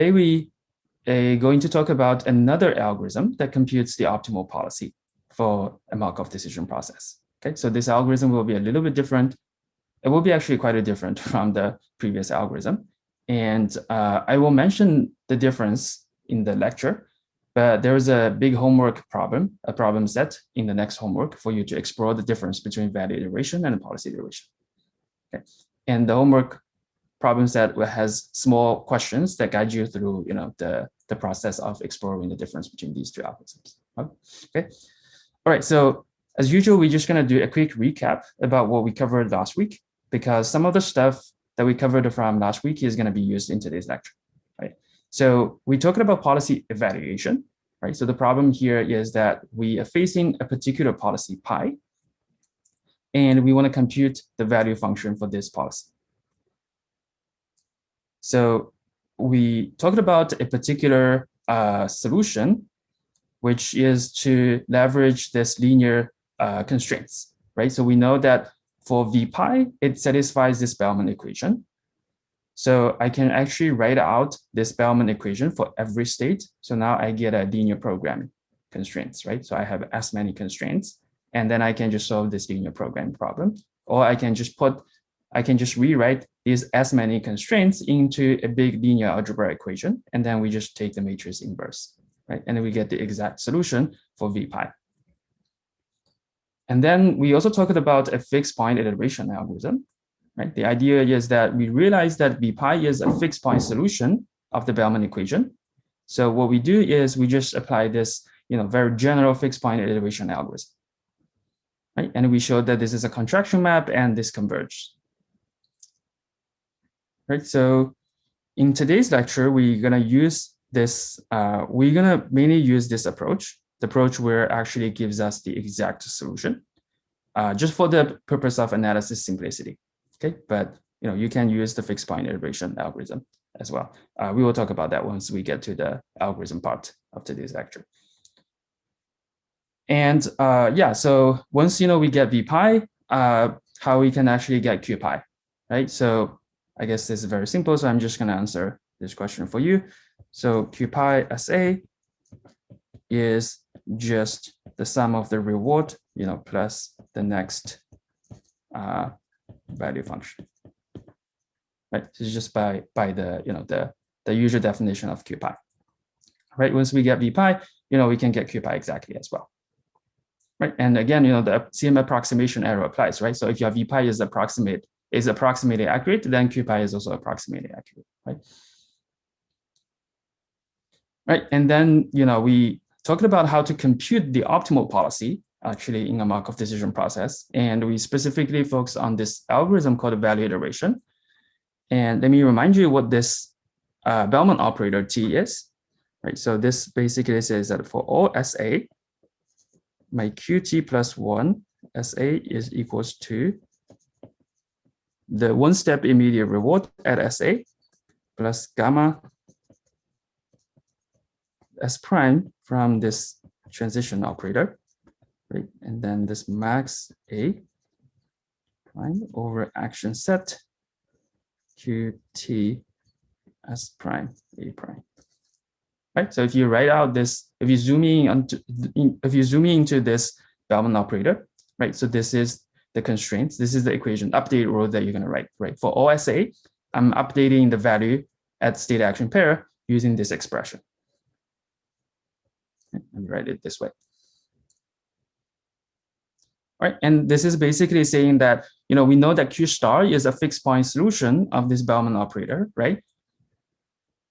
Today we are going to talk about another algorithm that computes the optimal policy for a Markov decision process. Okay, so this algorithm will be a little bit different. It will be actually quite a different from the previous algorithm. And I will mention the difference in the lecture, but there is a big homework problem, a problem set in the next homework for you to explore the difference between value iteration and policy iteration. Okay, and the homework problem set has small questions that guide you through, the process of exploring the difference between these two algorithms. Okay. All right. So as usual, we're just going to do a quick recap about what we covered last week, because some of the stuff that we covered from last week is going to be used in today's lecture. Right. So we're talking about policy evaluation. Right. So the problem here is that we are facing a particular policy pi, and we want to compute the value function for this policy. So we talked about a particular solution, which is to leverage this linear constraints, right? So we know that for V pi, it satisfies this Bellman equation. So I can actually write out this Bellman equation for every state. So now I get a linear programming constraints, right? So I have as many constraints, and then I can just solve this linear programming problem. Or I can just rewrite these as many constraints into a big linear algebra equation, and then we just take the matrix inverse, right? And then we get the exact solution for V pi. And then we also talked about a fixed point iteration algorithm, right? The idea is that we realize that V pi is a fixed point solution of the Bellman equation. So what we do is we just apply this, very general fixed point iteration algorithm, right? And we showed that this is a contraction map and this converges. Right, so in today's lecture, we're gonna use this. We're gonna mainly use this approach, the approach where actually gives us the exact solution, just for the purpose of analysis simplicity. Okay, but you can use the fixed point iteration algorithm as well. We will talk about that once we get to the algorithm part of today's lecture. And yeah, so once we get V pi, how we can actually get Q pi, right? So I guess this is very simple, so I'm just going to answer this question for you. So Q pi SA is just the sum of the reward, plus the next value function, right? So it's just by the the usual definition of Q pi, right? Once we get V pi, we can get Q pi exactly as well, right? And again, the CM approximation error applies, right? So if your V pi is approximately accurate, then Q pi is also approximately accurate, right? Right, and then we talked about how to compute the optimal policy actually in a Markov decision process, and we specifically focus on this algorithm called value iteration. And let me remind you what this Bellman operator T is, right? So this basically says that for all SA, my QT plus 1 SA is equals to the one-step immediate reward at SA plus gamma S prime from this transition operator, right? And then this max A prime over action set QT S prime A prime, right? So if you write out this, if you zoom into this Bellman operator, right? So this is the constraints. This is the equation update rule that you're going to write, right? For OSA, I'm updating the value at state action pair using this expression. Let me write it this way. All right, and this is basically saying that, we know that Q star is a fixed point solution of this Bellman operator, right?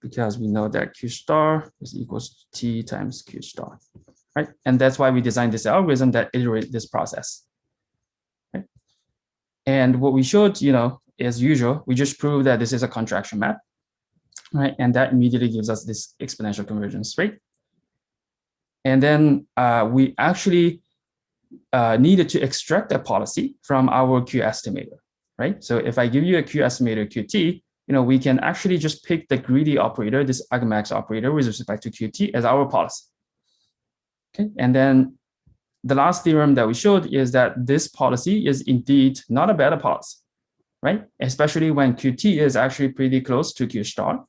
Because we know that Q star is equals to T times Q star, right? And that's why we designed this algorithm that iterates this process. And what we showed, as usual, we just proved that this is a contraction map, right? And that immediately gives us this exponential convergence rate. And then we actually needed to extract a policy from our Q estimator, right? So if I give you a Q estimator QT, we can actually just pick the greedy operator, this argmax operator with respect to QT as our policy. Okay, and then the last theorem that we showed is that this policy is indeed not a better policy, right? Especially when QT is actually pretty close to Q star.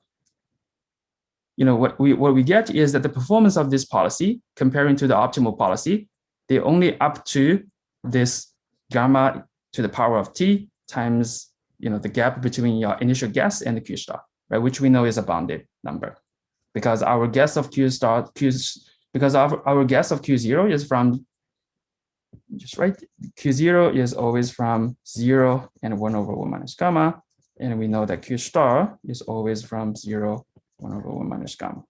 what we get is that the performance of this policy comparing to the optimal policy, they only up to this gamma to the power of t times the gap between your initial guess and the q star, right? Which we know is a bounded number, because our guess of our guess of q0 is from q0 is always from 0 and 1 over 1 minus gamma, and we know that q star is always from 0, 1 over 1 minus gamma,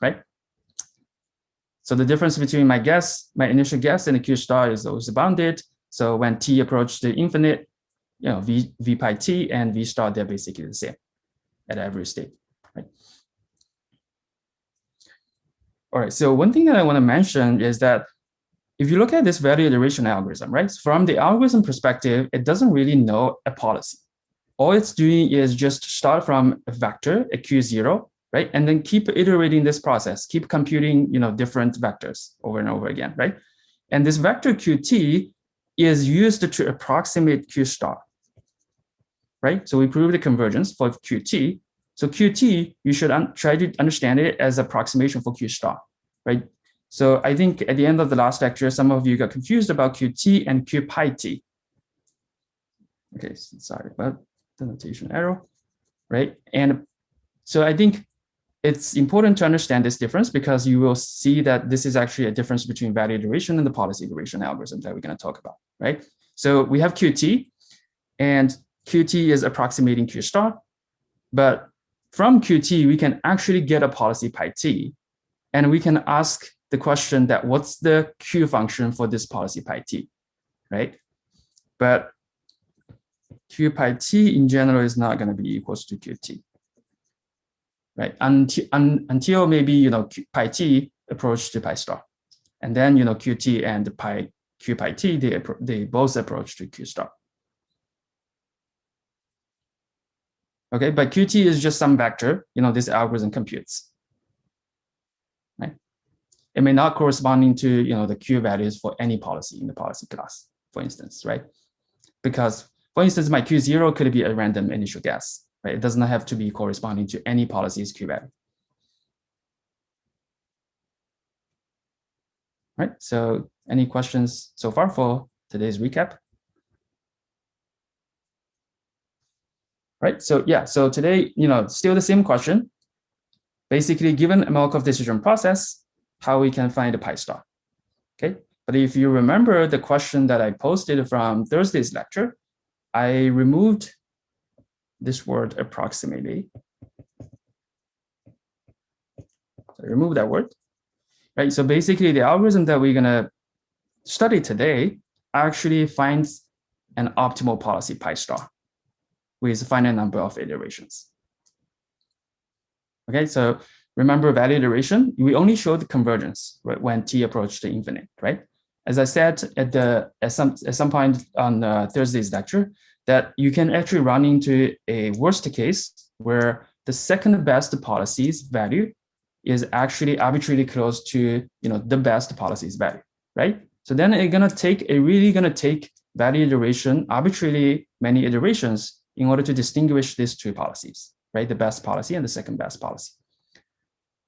right? So the difference between my initial guess and the q star is always bounded. So when t approaches the infinite, v pi t and v star, they're basically the same at every state, right? All right, so one thing that I want to mention is that if you look at this value iteration algorithm, right, from the algorithm perspective, it doesn't really know a policy. All it's doing is just start from a vector, a q0, right, and then keep iterating this process, keep computing, different vectors over and over again, right? And this vector qt is used to approximate q star, right? So we prove the convergence for qt. So qt, you should try to understand it as approximation for q star, right? So I think at the end of the last lecture, some of you got confused about qt and q pi t. Okay, sorry about the notation error, right? And so I think it's important to understand this difference, because you will see that this is actually a difference between value iteration and the policy iteration algorithm that we're going to talk about, right? So we have qt, and qt is approximating q star, but from qt, we can actually get a policy pi t, and we can ask the question that what's the q function for this policy pi t, right? But q pi t in general is not going to be equals to qt, right? Until maybe pi t approach to pi star, and then qt and q pi t they both approach to q star. Okay, but qt is just some vector this algorithm computes, right? It may not corresponding to the q values for any policy in the policy class, for instance, right? Because for instance, my q0 could be a random initial guess, right? It does not have to be corresponding to any policy's q value. Right, so any questions so far for today's recap? Right, so yeah, so today, still the same question. Basically, given a Markov decision process, how we can find a pi star, okay? But if you remember the question that I posted from Thursday's lecture, I removed this word approximately. So I removed that word, right? So basically, the algorithm that we're gonna study today actually finds an optimal policy pi star with a finite number of iterations. Okay, so remember value iteration, we only show the convergence, right, when t approaches the infinite, right? As I said at some point on Thursday's lecture, that you can actually run into a worst case where the second best policy's value is actually arbitrarily close to the best policy's value, right? So then it's gonna take value iteration arbitrarily many iterations in order to distinguish these two policies, right? The best policy and the second best policy.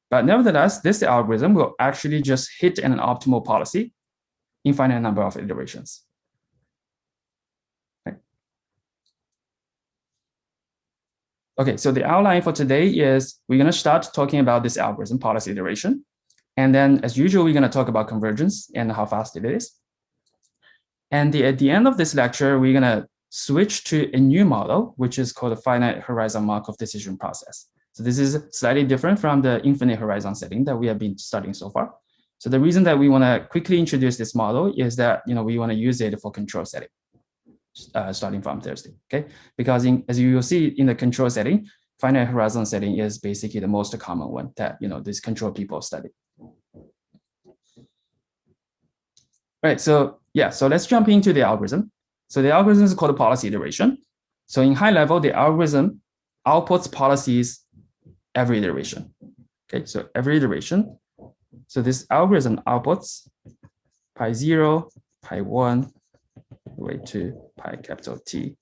But nevertheless, this algorithm will actually just hit an optimal policy in finite number of iterations. Okay, so the outline for today is we're going to start talking about this algorithm policy iteration. And then as usual, we're going to talk about convergence and how fast it is. And at the end of this lecture, we're going to switch to a new model, which is called a finite horizon Markov decision process. So this is slightly different from the infinite horizon setting that we have been studying so far. So the reason that we want to quickly introduce this model is that we want to use it for control setting, starting from Thursday, okay? Because as you will see in the control setting, finite horizon setting is basically the most common one that these control people study. Right, so yeah, so let's jump into the algorithm. So the algorithm is called policy iteration. So in high level, the algorithm outputs policies every iteration. Okay, so every iteration. So this algorithm outputs pi 0, pi 1, the way to pi capital T.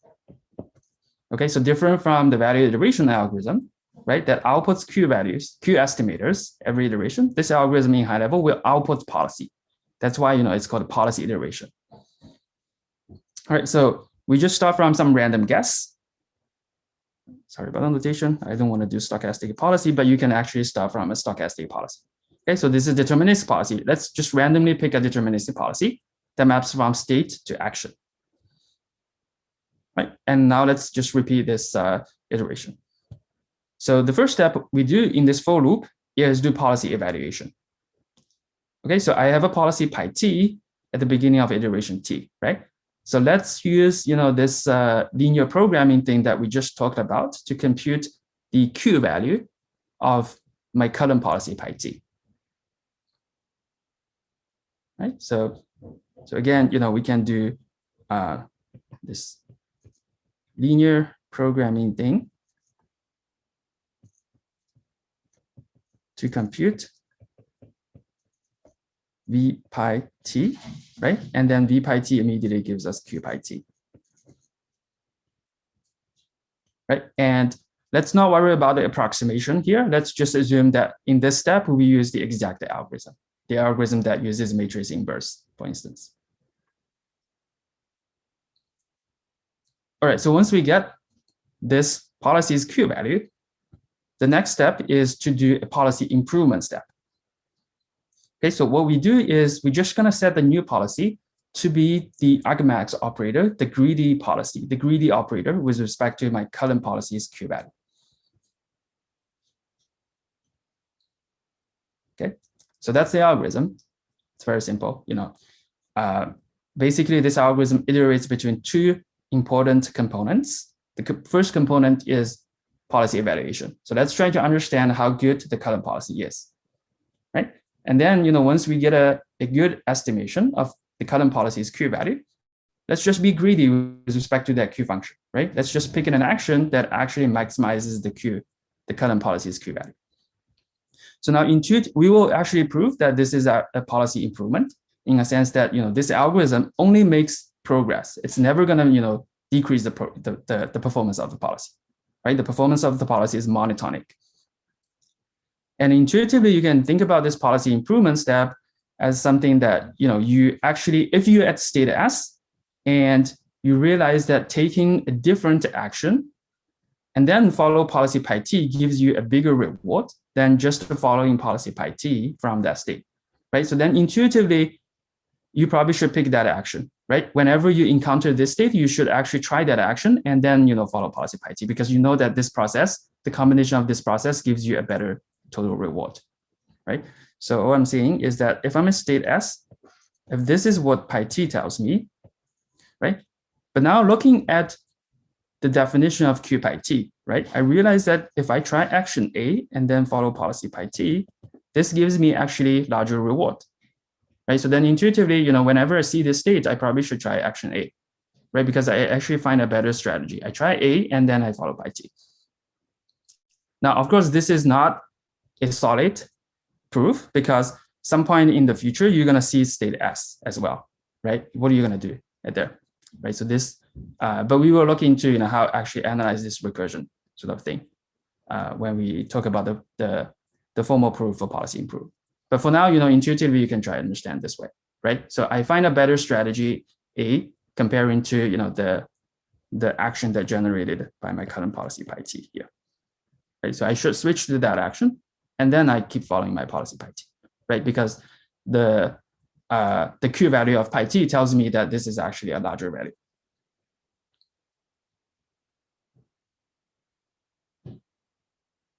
Okay, so different from the value iteration algorithm, right, that outputs Q values, Q estimators every iteration, this algorithm in high level will output policy. That's why, it's called a policy iteration. All right, so we just start from some random guess. Sorry about the notation. I don't want to do stochastic policy, but you can actually start from a stochastic policy. Okay, so this is deterministic policy. Let's just randomly pick a deterministic policy that maps from state to action. Right, and now let's just repeat this iteration. So the first step we do in this for loop is do policy evaluation. Okay, so I have a policy pi t at the beginning of iteration t, right? So let's use this linear programming thing that we just talked about to compute the Q value of my current policy pi t. Right, so again, we can do this linear programming thing to compute v pi t, right? And then v pi t immediately gives us q pi t. Right, and let's not worry about the approximation here. Let's just assume that in this step, we use the exact algorithm, the algorithm that uses matrix inverse, for instance. All right, so once we get this policy's Q value, the next step is to do a policy improvement step. Okay, so what we do is we're just gonna set the new policy to be the argmax operator, the greedy policy, the greedy operator with respect to my current policy's Q value. Okay, so that's the algorithm. It's very simple, basically this algorithm iterates between two important components. The first component is policy evaluation. So let's try to understand how good the current policy is, right? And then, once we get a good estimation of the current policy's Q value, let's just be greedy with respect to that Q function, right? Let's just pick an action that actually maximizes the current policy's Q value. So now we will actually prove that this is a policy improvement in a sense that, this algorithm only makes progress. It's never gonna, decrease the performance of the policy, right? The performance of the policy is monotonic. And intuitively, you can think about this policy improvement step as something that, you actually, if you're at state S and you realize that taking a different action and then follow policy pi t gives you a bigger reward than just following policy pi t from that state, right? So then intuitively, you probably should pick that action, right? Whenever you encounter this state, you should actually try that action and then, follow policy pi t because you know that this process, the combination of this process gives you a better total reward, right? So what I'm saying is that if I'm in state S, if this is what pi t tells me, right? But now looking at the definition of q pi t, right? I realize that if I try action A and then follow policy pi t, this gives me actually larger reward, right? So then intuitively, whenever I see this state, I probably should try action A, right? Because I actually find a better strategy. I try A and then I follow pi t. Now, of course, this is not a solid proof because some point in the future, you're gonna see state S as well, right? What are you gonna do right there, right? So this, but we will look into how actually analyze this recursion sort of thing when we talk about the formal proof for policy improve. But for now, intuitively, you can try to understand this way, right? So I find a better strategy A comparing to the action that generated by my current policy pi t here. Right? So I should switch to that action, and then I keep following my policy pi t, right? Because the Q value of pi t tells me that this is actually a larger value.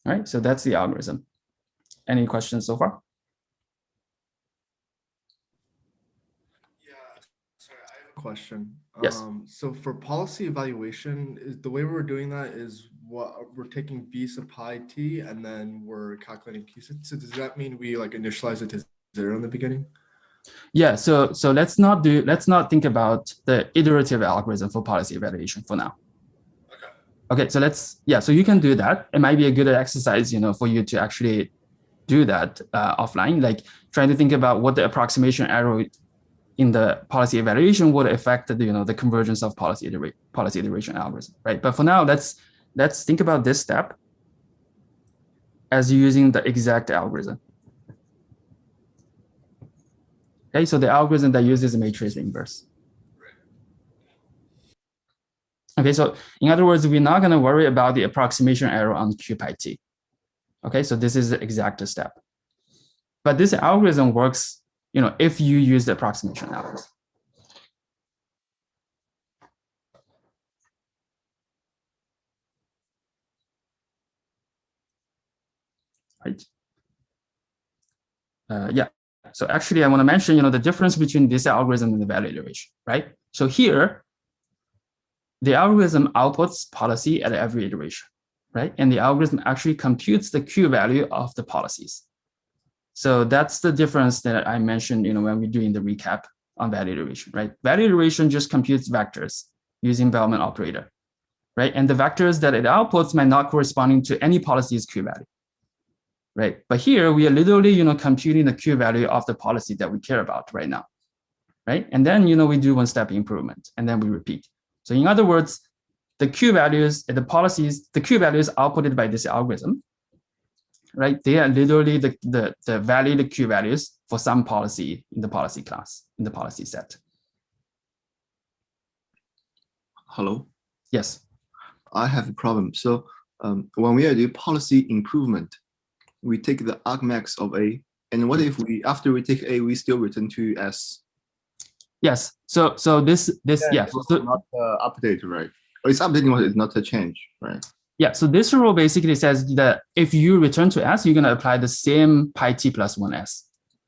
All right, so that's the algorithm. Any questions so far? Question. Yes. So for policy evaluation, the way we're doing that is what we're taking v sub pi t and then we're calculating q. So does that mean we initialize it to 0 in the beginning? Yeah. So let's not think about the iterative algorithm for policy evaluation for now. Okay. So so you can do that. It might be a good exercise, for you to actually do that offline, like trying to think about what the approximation error in the policy evaluation would affect the convergence of policy iteration algorithm, right? But for now, let's think about this step. as using the exact algorithm. Okay, so the algorithm that uses matrix inverse. Okay, so in other words, we're not going to worry about the approximation error on Q pi t. Okay, so this is the exact step. But this algorithm works, if you use the approximation algorithm. Right. Yeah. So actually, I want to mention, the difference between this algorithm and the value iteration, right? So here, the algorithm outputs policy at every iteration, right? And the algorithm actually computes the Q value of the policies. So that's the difference that I mentioned, when we're doing the recap on value iteration, right? Value iteration just computes vectors using Bellman operator, right? And the vectors that it outputs might not corresponding to any policy's Q value, right? But here we are literally, computing the Q value of the policy that we care about right now, right? And then, we do one step improvement and then we repeat. So in other words, the Q values, the Q values outputted by this algorithm, right? They are literally the valid Q values for some policy in the policy class, in the policy set. Hello? Yes. I have a problem. So when we are doing policy improvement, we take the argmax of A. And what if after we take A, we still return to S? Yes. So this yeah. So, not update, right? Or it's updating, but it's not a change, right? Yeah. So this rule basically says that if you return to S, you're going to apply the same pi t plus 1S.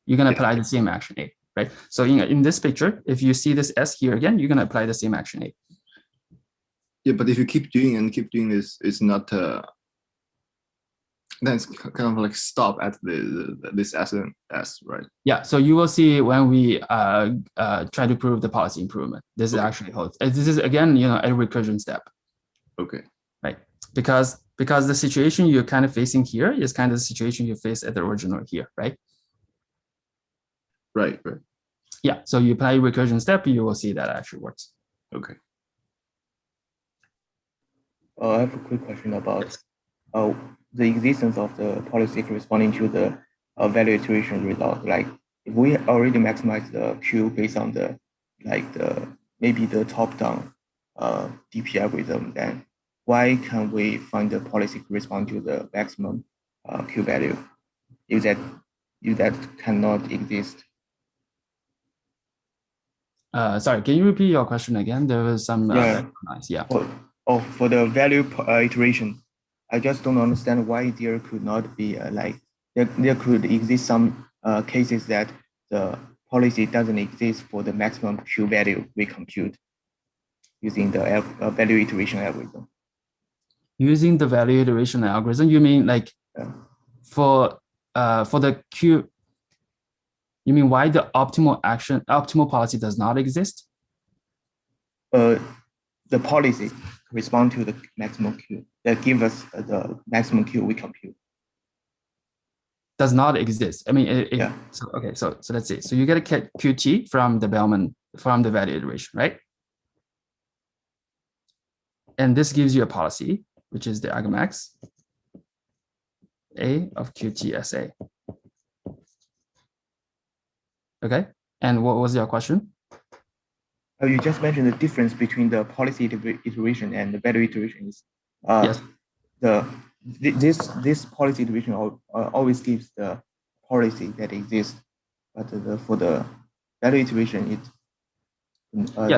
You're going to apply the same action A, right? So in this picture, if you see this S here again, you're going to apply the same action A. Yeah, but if you keep doing this, it's not. Then it's kind of like stop at this S, right? Yeah. So you will see when we try to prove the policy improvement, this actually holds. This is again, a recursion step. Okay. Right. Because the situation you're kind of facing here is kind of the situation you face at the original here, right? Right. Yeah. So you apply recursion step, you will see that actually works. Okay. I have a quick question about the existence of the policy corresponding to the value iteration result. Like if we already maximize the Q based on maybe the top-down DP algorithm, then why can't we find the policy correspond to the maximum Q value if that cannot exist? Sorry, can you repeat your question again? There was some noise. Yeah. For the value iteration, I just don't understand why there could not be there could exist some cases that the policy doesn't exist for the maximum Q value we compute using the value iteration algorithm. Using the value iteration algorithm, you mean like for the Q? You mean why the optimal policy does not exist? The policy respond to the maximum Q that give us the maximum Q we compute. Does not exist. I mean, yeah. So okay, so let's see. So you get a QT from the Bellman from the value iteration, right? And this gives you a policy, which is the argmax A of QTSA. Okay, and what was your question? You just mentioned the difference between the policy iteration and the value iteration is yes. This policy iteration always gives the policy that exists, but for the value iteration, yes.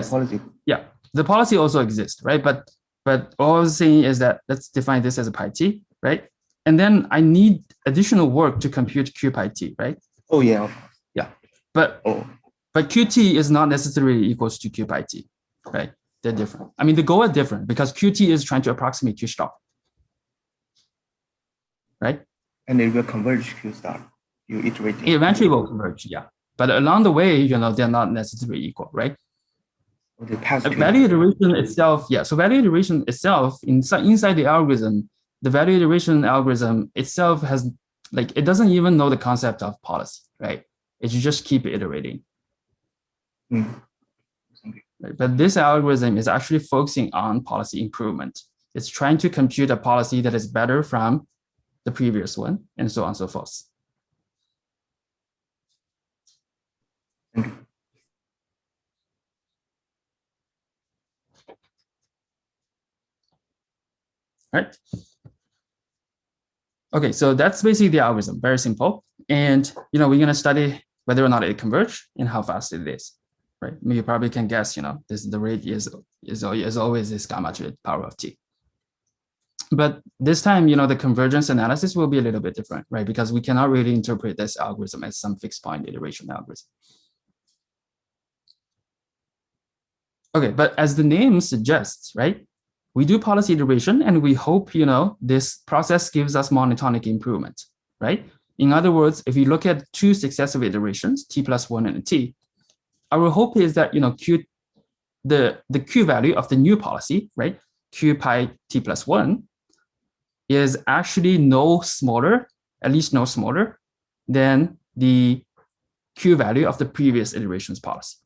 the policy. Yeah, the policy also exists, right? But all I was saying is that let's define this as a pi t, right? And then I need additional work to compute Q pi t, right? Oh yeah. Yeah, but QT is not necessarily equals to Q pi t, right? They're different. I mean, the goal is different because QT is trying to approximate Q star, right? And it will converge Q star. You iterate. It eventually will converge, yeah. But along the way, they're not necessarily equal, right? Value iteration itself, yeah. So value iteration itself inside the algorithm, the value iteration algorithm itself has it doesn't even know the concept of policy, right? It should just keep iterating. Right? But this algorithm is actually focusing on policy improvement. It's trying to compute a policy that is better from the previous one, and so on and so forth. Right. Okay, so that's basically the algorithm, very simple. And we're going to study whether or not it converges and how fast it is. Right? You probably can guess, the rate is always this gamma to the power of t. But this time, the convergence analysis will be a little bit different, right? Because we cannot really interpret this algorithm as some fixed point iteration algorithm. Okay, but as the name suggests, right? We do policy iteration, and we hope, this process gives us monotonic improvement, right? In other words, if you look at two successive iterations, t plus 1 and t, our hope is that, the Q value of the new policy, right? Q pi t plus 1 is actually no smaller, at least no smaller than the Q value of the previous iteration's policy.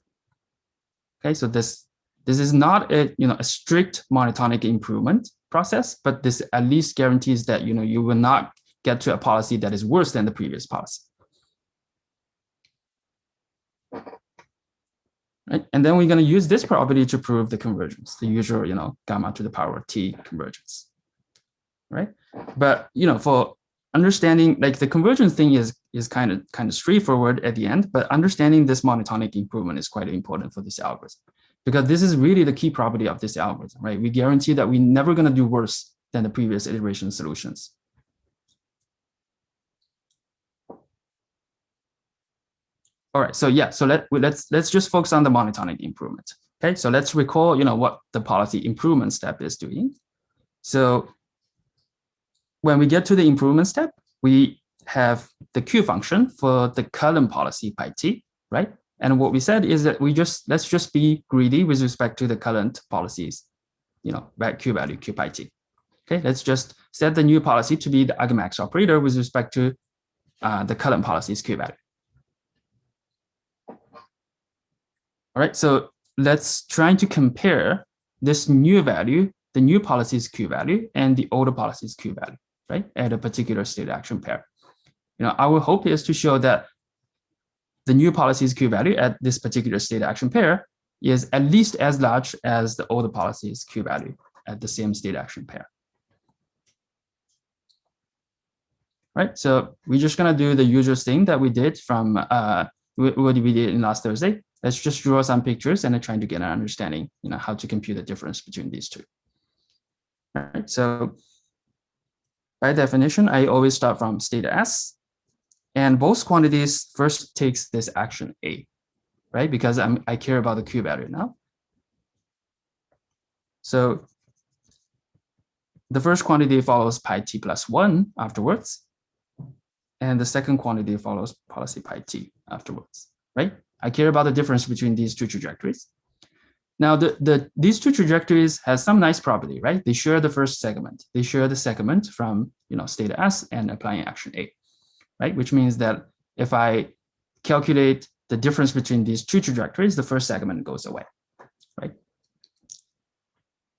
Okay, so this is not a strict monotonic improvement process, but this at least guarantees that you will not get to a policy that is worse than the previous policy. Right? And then we're going to use this property to prove the convergence, the usual gamma to the power of t convergence. Right? But for understanding, like, the convergence thing is kind of straightforward at the end, but understanding this monotonic improvement is quite important for this algorithm, because this is really the key property of this algorithm, right? We guarantee that we're never going to do worse than the previous iteration solutions. All right, so yeah, so let's just focus on the monotonic improvement. Okay, so let's recall what the policy improvement step is doing. So when we get to the improvement step, we have the Q function for the current policy pi t, right? And what we said is that let's just be greedy with respect to the current policies, Q value Q pi t. Okay, let's just set the new policy to be the argmax operator with respect to the current policy's Q value. All right, so let's try to compare this new value, the new policy's Q value, and the older policy's Q value, right, at a particular state action pair. Our hope is to show that the new policy's Q value at this particular state action pair is at least as large as the older policy's Q value at the same state action pair. Right, so we're just going to do the usual thing that we did from what we did in last Thursday. Let's just draw some pictures and trying to get an understanding, how to compute the difference between these two. All right, so by definition, I always start from state S, and both quantities first takes this action A, right? Because I care about the Q value now. So the first quantity follows pi t plus 1 afterwards, and the second quantity follows policy pi t afterwards, right? I care about the difference between these two trajectories. Now, these two trajectories has some nice property, right? They share the first segment. They share the segment from state S and applying action A, right? Which means that if I calculate the difference between these two trajectories, the first segment goes away, right?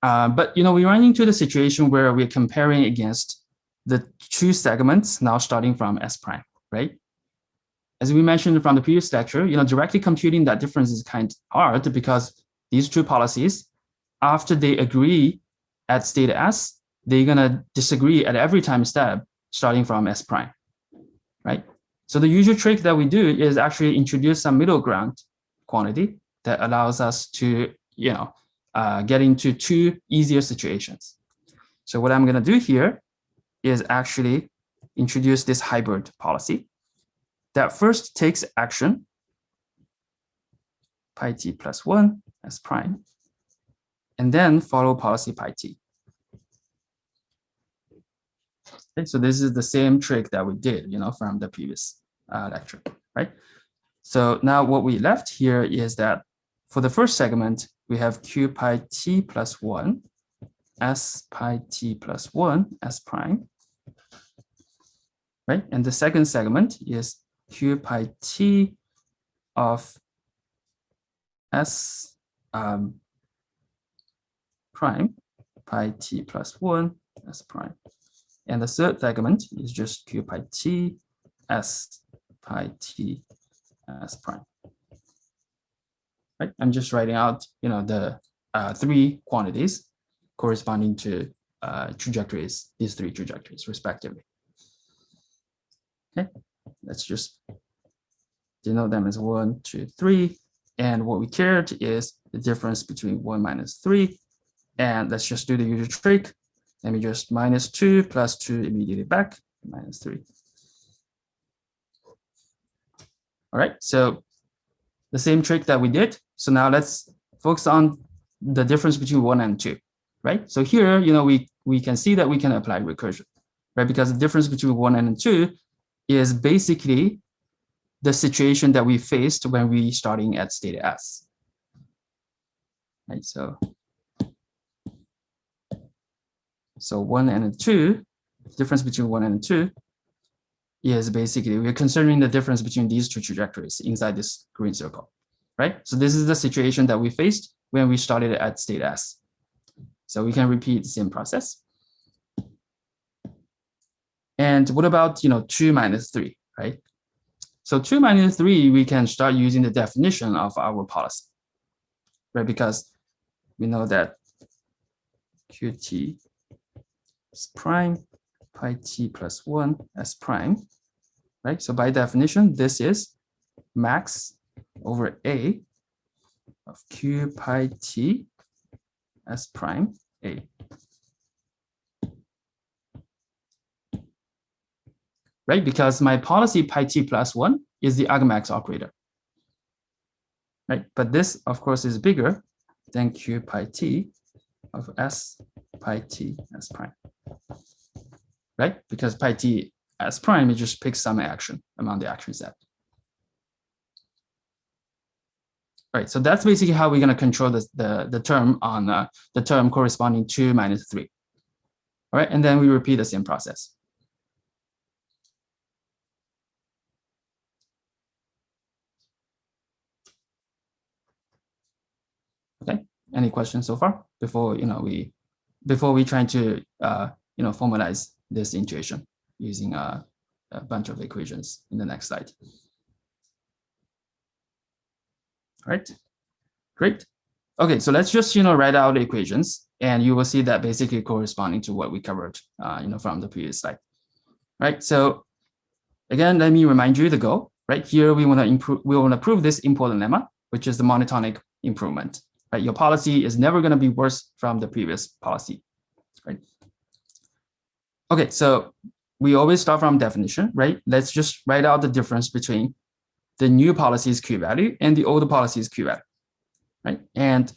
But we run into the situation where we're comparing against the two segments now starting from S prime, right? As we mentioned from the previous lecture, directly computing that difference is kind of hard because these two policies, after they agree at state S, they're gonna disagree at every time step starting from S prime, right? So the usual trick that we do is actually introduce some middle ground quantity that allows us to, get into two easier situations. So what I'm gonna do here is actually introduce this hybrid policy that first takes action pi t plus 1 S prime, and then follow policy pi t. Okay, so this is the same trick that we did, from the previous lecture, right? So now what we left here is that for the first segment, we have Q pi t plus 1 S pi t plus 1 S prime, right? And the second segment is Q pi t of S prime pi t plus 1 S prime. And the third segment is just q pi t s pi t s prime. Right? I'm just writing out, the three quantities corresponding to trajectories, these three trajectories respectively. Okay, let's just denote them as 1, 2, 3. And what we cared is the difference between 1 minus 3. And let's just do the usual trick. Let me just minus 2 plus 2 immediately back, minus 3. All right, so the same trick that we did. So now let's focus on the difference between 1 and 2, right? So here, we can see that we can apply recursion, right? Because the difference between 1 and 2 is basically the situation that we faced when we starting at state S. Right, so 1 and 2, difference between 1 and 2 is basically, we're considering the difference between these two trajectories inside this green circle, right? So this is the situation that we faced when we started at state S. So we can repeat the same process. And what about, 2 minus 3, right? So 2 minus 3, we can start using the definition of our policy, right? Because we know that qt s prime pi t plus 1 s prime, right? So by definition, this is max over a of q pi t s prime a. Right? Because my policy pi t plus 1 is the argmax operator. Right? But this, of course, is bigger than q pi t of s pi t s prime. Right? Because pi t s prime, it just picks some action among the action set. Right, so that's basically how we're going to control the term on the term corresponding to minus 3. All right, and then we repeat the same process. Okay, any questions so far before we try to formalize this intuition using a bunch of equations in the next slide. All right, great. Okay, so let's just write out the equations, and you will see that basically corresponding to what we covered from the previous slide. Right. So again, let me remind you the goal. Right here, we want to prove this important lemma, which is the monotonic improvement. Right, your policy is never going to be worse from the previous policy. Right. Okay, so we always start from definition. Right. Let's just write out the difference between the new policy's Q value and the old policy's Q value. Right, and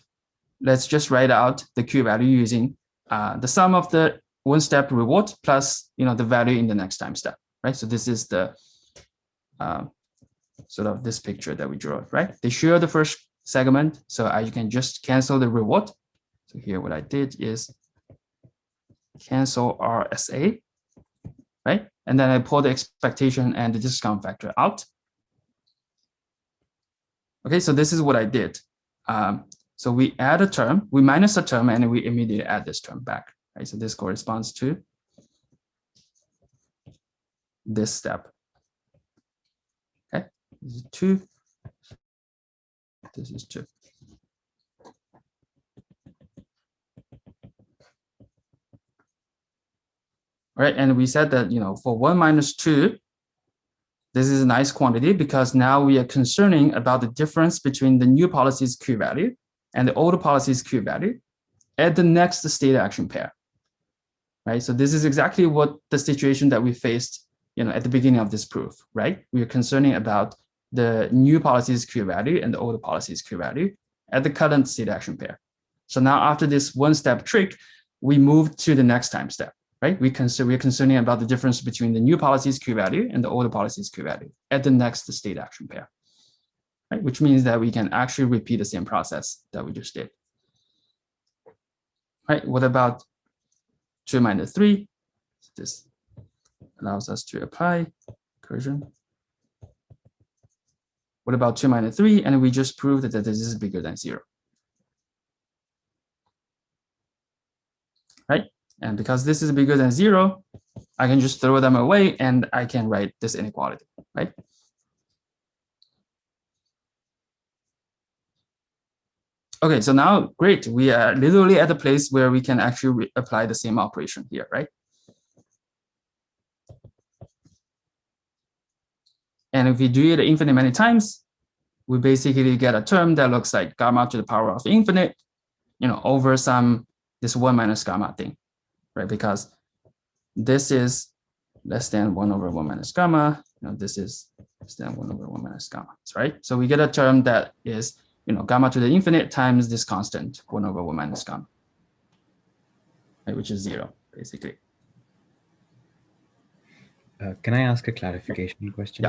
let's just write out the Q value using the sum of the one-step reward plus the value in the next time step. Right, so this is the sort of this picture that we drew. Right, they share the first segment, so you can just cancel the reward. So here, what I did is cancel RSA. Right, and then I pull the expectation and the discount factor out. Okay, so this is what I did. So we add a term, we minus a term, and we immediately add this term back. Right, so this corresponds to this step. Okay, this is 2. This is 2. All right, and we said that for 1 minus 2, this is a nice quantity because now we are concerning about the difference between the new policy's Q value and the old policy's Q value at the next state action pair. Right, so this is exactly what the situation that we faced at the beginning of this proof. Right, we are concerning about the new policy's Q value and the old policy's Q value at the current state action pair. So now after this one-step trick, we move to the next time step. Right, we're concerning about the difference between the new policy's Q value and the older policy's Q value at the next state action pair. Right, which means that we can actually repeat the same process that we just did. Right, what about 2 minus 3? This allows us to apply recursion. What about 2 minus 3? And we just proved that this is bigger than 0. Right? And because this is bigger than 0, I can just throw them away and I can write this inequality, right? Okay, so now, great. We are literally at the place where we can actually apply the same operation here, right? And if we do it infinite many times, we basically get a term that looks like gamma to the power of infinite, over this 1 minus gamma thing, right? Because this is less than 1 over 1 minus gamma. This is less than 1 over 1 minus gamma, right? So we get a term that is, gamma to the infinite times this constant, 1 over 1 minus gamma, right? Which is 0, basically. Can I ask a clarification question?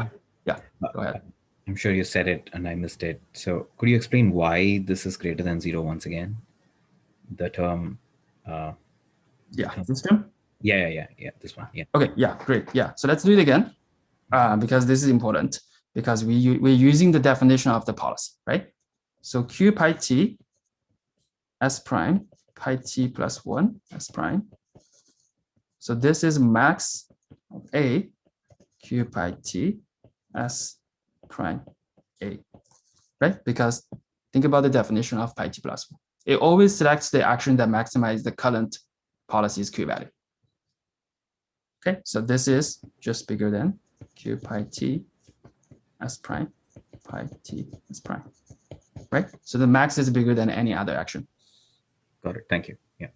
Yeah, go ahead. I'm sure you said it and I missed it. So could you explain why this is greater than 0 once again? The term. This term? Yeah, this one. Yeah. Okay, yeah, great. Yeah, so let's do it again because this is important because we're using the definition of the policy, right? So Q pi t S prime, pi t plus 1 S prime. So this is max of A, Q pi t S prime A, right? Because think about the definition of pi t plus 1. It always selects the action that maximizes the current policy's Q value. Okay, so this is just bigger than Q pi t S prime, pi t S prime, right? So the max is bigger than any other action. Got it. Thank you. Yeah.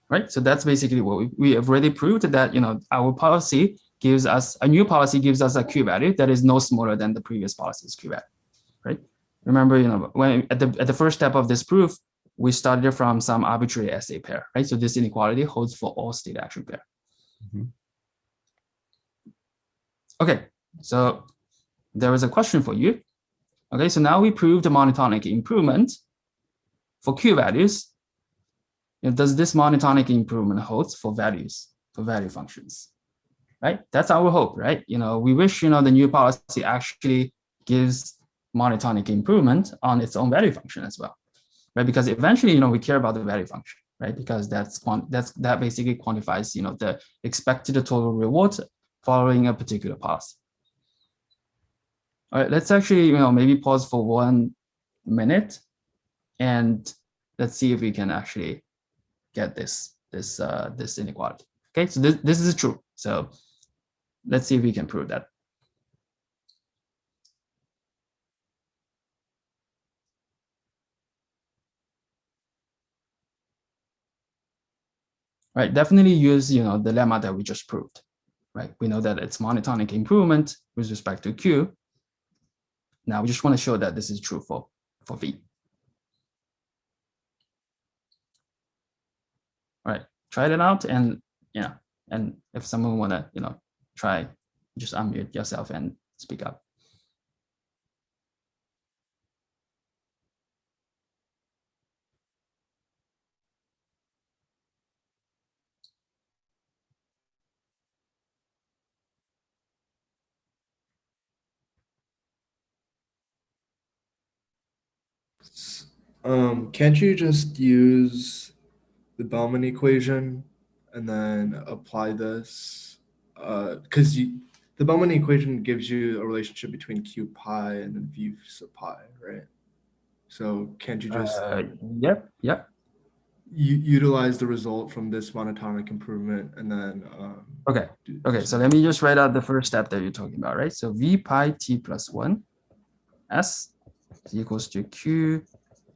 Right. So that's basically what we have already proved that, our policy gives us a new policy gives us a Q value that is no smaller than the previous policy's Q value, right? Remember, when at the first step of this proof, we started from some arbitrary SA pair, right? So this inequality holds for all state action pair. Mm-hmm. Okay, so there was a question for you. Okay, so now we proved the monotonic improvement for Q values. Does this monotonic improvement hold for values, for value functions, right? That's our hope, right? We wish, the new policy actually gives monotonic improvement on its own value function as well, right? Because eventually, we care about the value function, right? Because that basically quantifies, the expected total reward following a particular policy. All right, let's actually, maybe pause for 1 minute, and let's see if we can actually get this inequality. Okay, so this is true. So let's see if we can prove that. Right, definitely use the lemma that we just proved. Right, we know that it's monotonic improvement with respect to Q. Now we just want to show that this is true for V. All right, try it out, and and if someone wanna try, just unmute yourself and speak up. Can't you just use the Bellman equation and then apply this? Because the Bellman equation gives you a relationship between Q pi and then V sub pi, right? So can't you just Yep. utilize the result from this monotonic improvement and then Okay. So let me just write out the first step that you're talking about, right? So V pi t plus 1 S is equals to Q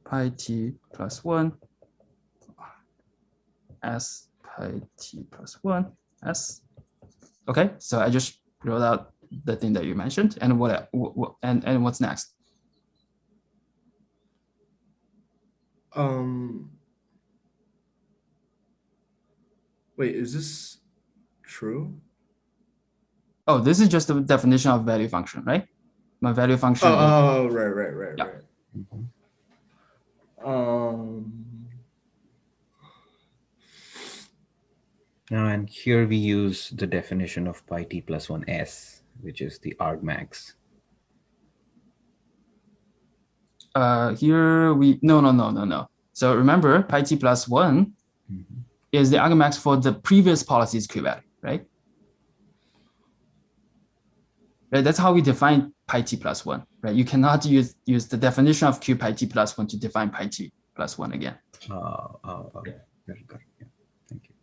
pi t plus 1 S pi t plus 1 S. Okay, so I just wrote out the thing that you mentioned, and and what's next? Wait, is this true? Oh, this is just the definition of value function, right? My value function. Oh, right. Yeah. Now, and here we use the definition of pi t plus 1 S, which is the argmax. Here we, no. So remember, pi t plus 1 is the argmax for the previous policy's q-value, right? Right, that's how we define pi t plus 1, right? You cannot use the definition of q pi t plus 1 to define pi t plus 1 again. Got it. Yeah. Thank you.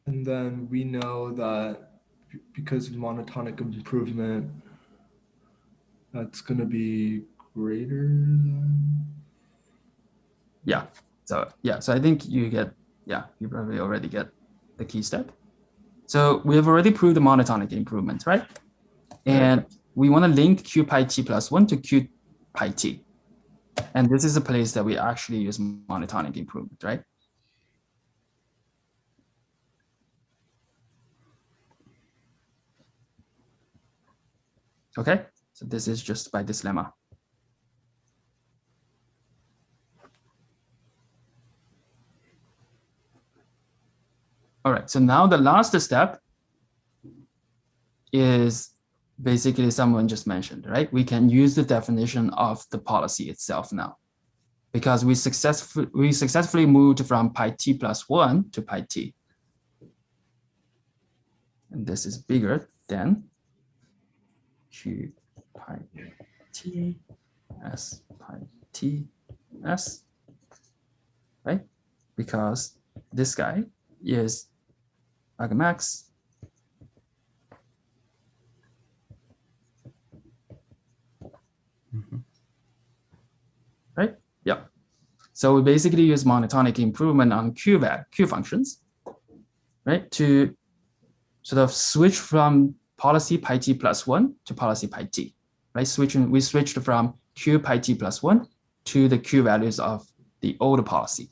And then we know that because of monotonic improvement, that's going to be greater than. Yeah. So I think you probably already get the key step. So we have already proved the monotonic improvement, right? And we want to link q pi t plus 1 to q pi t. And this is a place that we actually use monotonic improvement, right? Okay, so this is just by this lemma. All right, so now the last step is basically someone just mentioned, right? We can use the definition of the policy itself now, because we successfully moved from pi t plus 1 to pi t. And this is bigger than q pi t s pi t s, right? Because this guy is argmax right? Yeah. So we basically use monotonic improvement on Q functions, right? To sort of switch from policy pi t plus 1 to policy pi t, right? We switched from Q pi t plus 1 to the Q values of the old policy.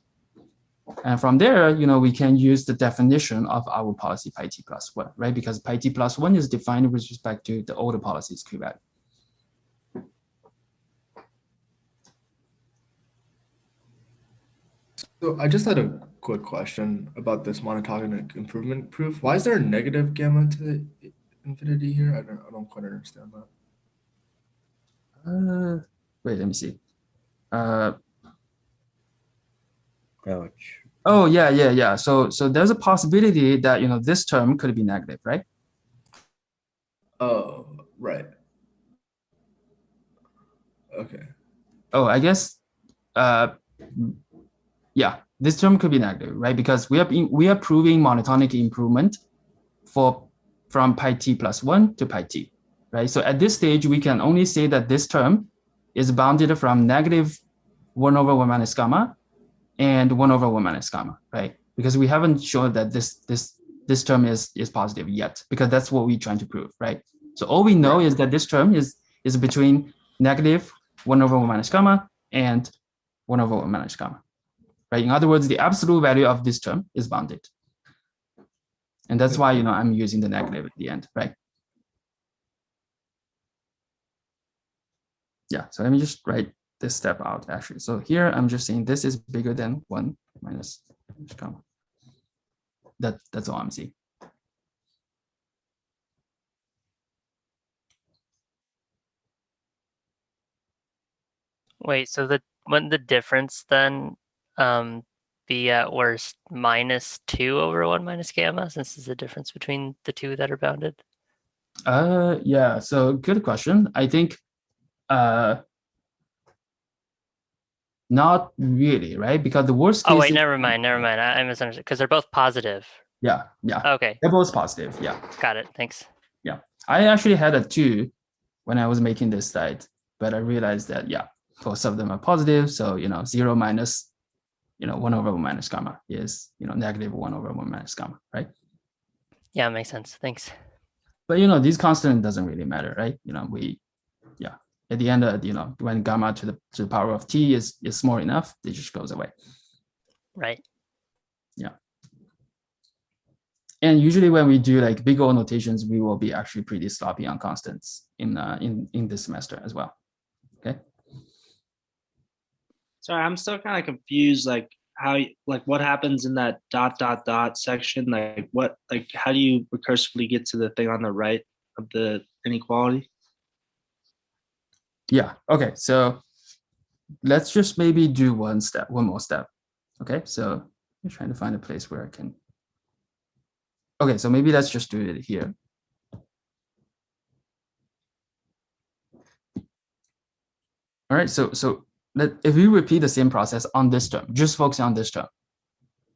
And from there, we can use the definition of our policy pi t plus 1, right? Because pi t plus 1 is defined with respect to the older policy's Q value. So I just had a quick question about this monotonic improvement proof. Why is there a negative gamma to the infinity here? I don't quite understand that. Wait, let me see. Ouch. Oh, yeah. So there's a possibility that, this term could be negative, right? Oh, right. Okay. Oh, I guess, yeah, this term could be negative, right? Because we are proving monotonic improvement from pi t plus 1 to pi t, right? So at this stage, we can only say that this term is bounded from negative 1 over 1 minus gamma and 1 over 1 minus gamma, right? Because we haven't shown that this term is positive yet, because that's what we're trying to prove, right? So all we know is that this term is between negative 1 over 1 minus gamma and 1 over 1 minus gamma, right? In other words, the absolute value of this term is bounded. And that's why, I'm using the negative at the end, right? Yeah, so let me just write this step out, actually. So here, I'm just saying this is bigger than 1 minus gamma. That's all I'm seeing. Wait, so wouldn't the difference then be at worst -2 over 1 minus gamma, since there's a difference between the two that are bounded? Yeah, so good question. I think not really, right? Because the worst case. Oh wait, never mind. I misunderstood, because they're both positive. Yeah. Okay. They're both positive, yeah. Got it, thanks. Yeah, I actually had a 2 when I was making this slide, but I realized that, yeah, both of them are positive. So, 0 minus, 1 over 1 minus gamma is, negative 1 over 1 minus gamma, right? Yeah, makes sense, thanks. But, these constant doesn't really matter, right? At the end, when gamma to the power of t is small enough, it just goes away. Right. Yeah. And usually when we do like big O notations, we will be actually pretty sloppy on constants in this semester as well. Okay. Sorry, I'm still kind of confused. Like what happens in that ... section? How do you recursively get to the thing on the right of the inequality? Yeah, okay, so let's just maybe do one more step. Okay, so I'm trying to find a place where I can. Okay, so maybe let's just do it here. All right, so if we repeat the same process on this term, just focus on this term.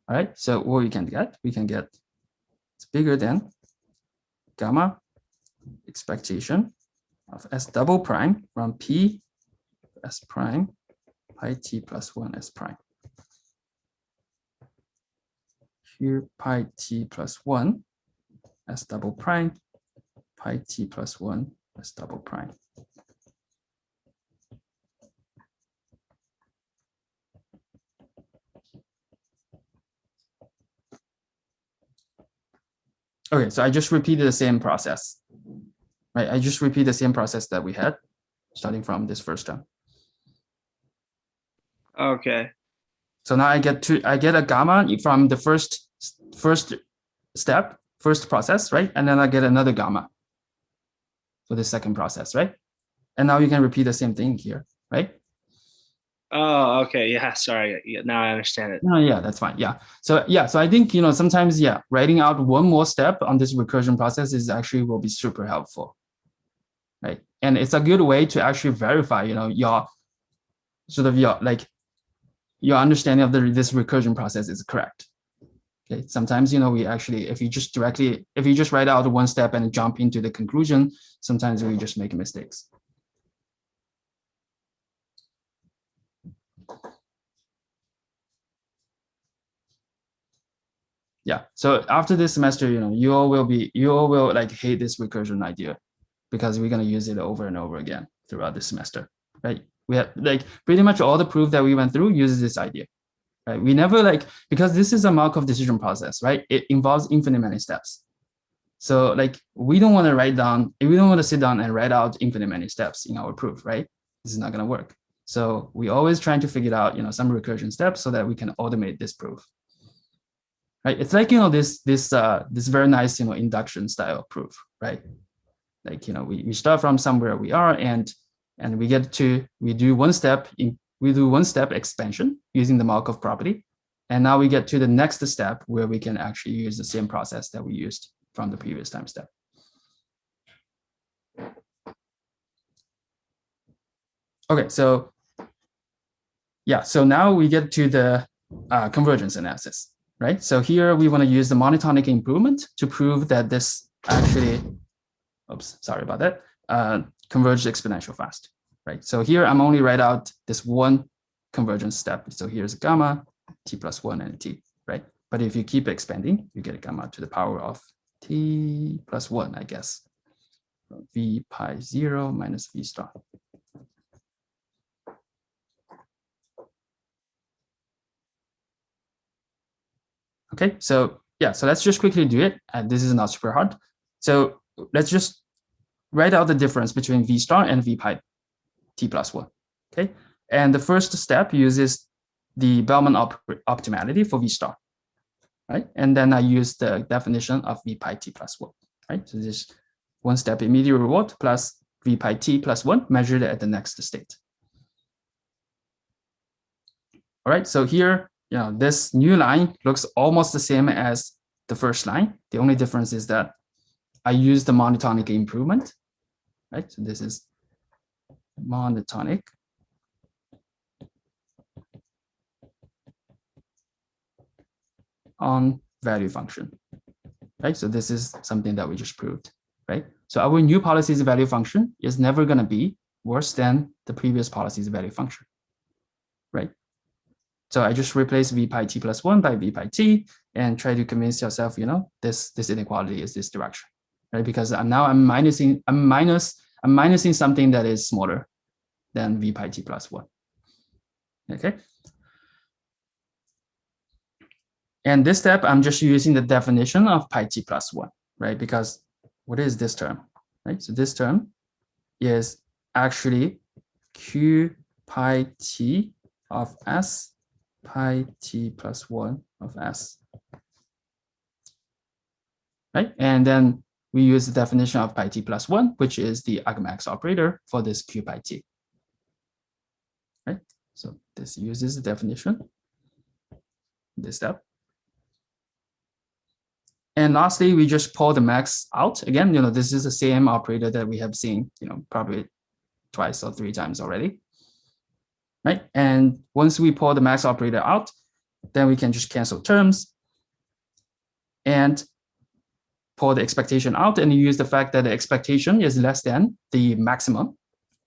All right, so what we can get it's bigger than gamma expectation of S double prime from P S prime pi t plus 1 S prime. Here pi t plus 1 S double prime pi t plus 1 S double prime. Okay, so I just repeated the same process, right? I just repeat the same process that we had starting from this first term. Okay. So now I get a gamma from the first step, first process, right? And then I get another gamma for the second process, right? And now you can repeat the same thing here, right? Oh, okay. Yeah, sorry. Yeah, now I understand it. No, yeah, that's fine. Yeah. So I think, sometimes, yeah, writing out one more step on this recursion process is actually will be super helpful, right? And it's a good way to actually verify, your sort of your understanding of this recursion process is correct. Okay. Sometimes, we actually, if you just write out one step and jump into the conclusion, sometimes we just make mistakes. Yeah. So after this semester, you all will like hate this recursion idea because we're going to use it over and over again throughout the semester, right? We have like pretty much all the proof that we went through uses this idea, right? We never because this is a Markov decision process, right? It involves infinite many steps. So we don't want to sit down and write out infinite many steps in our proof, right? This is not going to work. So we always trying to figure out, some recursion steps so that we can automate this proof. Right? It's like, this very nice, induction style proof, right? We start from somewhere we are and we do one step expansion using the Markov property. And now we get to the next step where we can actually use the same process that we used from the previous time step. Okay, so yeah, so now we get to the convergence analysis. Right, so here we want to use the monotonic improvement to prove that this actually, oops, sorry about that, converged exponential fast. Right, so here I'm only write out this one convergence step. So here's gamma, t plus 1 and t, right? But if you keep expanding, you get gamma to the power of t plus 1, I guess. V pi 0 minus v star. Okay, so yeah, so let's just quickly do it. This is not super hard. So let's just write out the difference between v star and v pi t plus 1. Okay, and the first step uses the Bellman optimality for v star, right? And then I use the definition of v pi t plus 1, right? So this one step immediate reward plus v pi t plus 1 measured at the next state. All right, so here, this new line looks almost the same as the first line. The only difference is that I use the monotonic improvement, right? So this is monotonic. On value function, right? So this is something that we just proved, right? So our new policy's value function is never going to be worse than the previous policy's value function, right? So I just replace v pi t plus 1 by v pi t and try to convince yourself, this inequality is this direction, right? Because now I'm minusing something that is smaller than v pi t plus 1. Okay. And this step, I'm just using the definition of pi t plus 1, right? Because what is this term, right? So this term is actually q pi t of s pi t plus 1 of s, right? And then we use the definition of pi t plus 1, which is the argmax operator for this q pi t, right? So this uses the definition, this step. And lastly, we just pull the max out. Again, this is the same operator that we have seen, probably twice or 3 times already, right? And once we pull the max operator out, then we can just cancel terms and pull the expectation out and use the fact that the expectation is less than the maximum,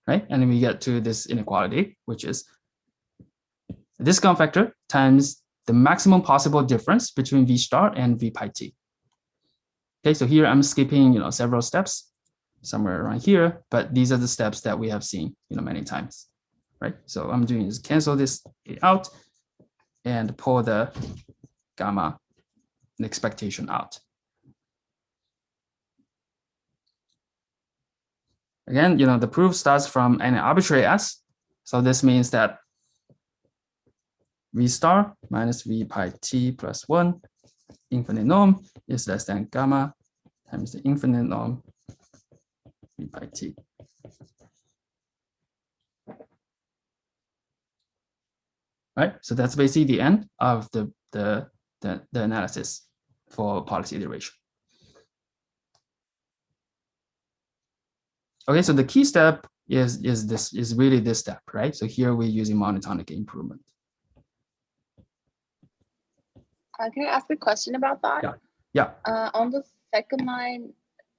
right? And then we get to this inequality, which is the discount factor times the maximum possible difference between V star and V pi t. Okay, so here I'm skipping, several steps somewhere around here, but these are the steps that we have seen, many times, right? So what I'm doing is cancel this out and pull the gamma and expectation out. Again, the proof starts from an arbitrary S. So this means that V star minus V pi t plus 1 infinite norm is less than gamma times the infinite norm V pi t. Right, so that's basically the end of the analysis for policy iteration. Okay, so the key step is really this step, right? So here we're using monotonic improvement. Can I ask a question about that? Yeah. On the second line,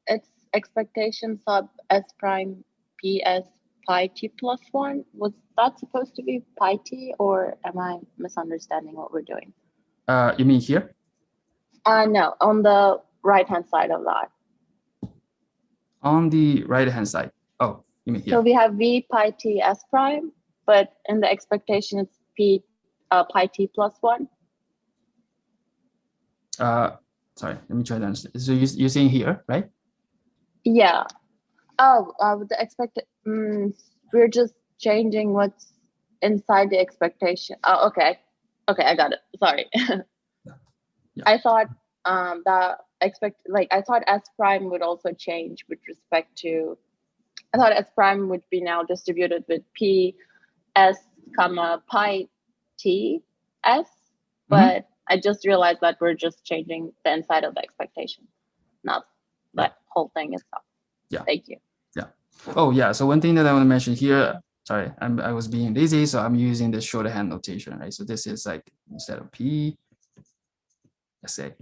it's expectation sub S prime PS pi t plus 1. Was that supposed to be pi t, or am I misunderstanding what we're doing? You mean here? No, on the right-hand side of that. On the right-hand side. Oh, you mean here? So we have V pi t S prime, but in the expectation it's pi t plus 1. Sorry, let me try to understand. So you're saying here, right? Yeah. Oh, we're just changing what's inside the expectation. Oh, okay. Okay, I got it. Sorry. Yeah. I thought I thought S prime would also change with respect to. I thought S prime would be now distributed with P S comma pi T S, but I just realized that we're just changing the inside of the expectation, not that whole thing itself. Yeah. Thank you. Yeah. Oh, yeah. So one thing that I want to mention here, sorry, I was being lazy, so I'm using the shorthand notation, right? So this is like instead of P, let's say.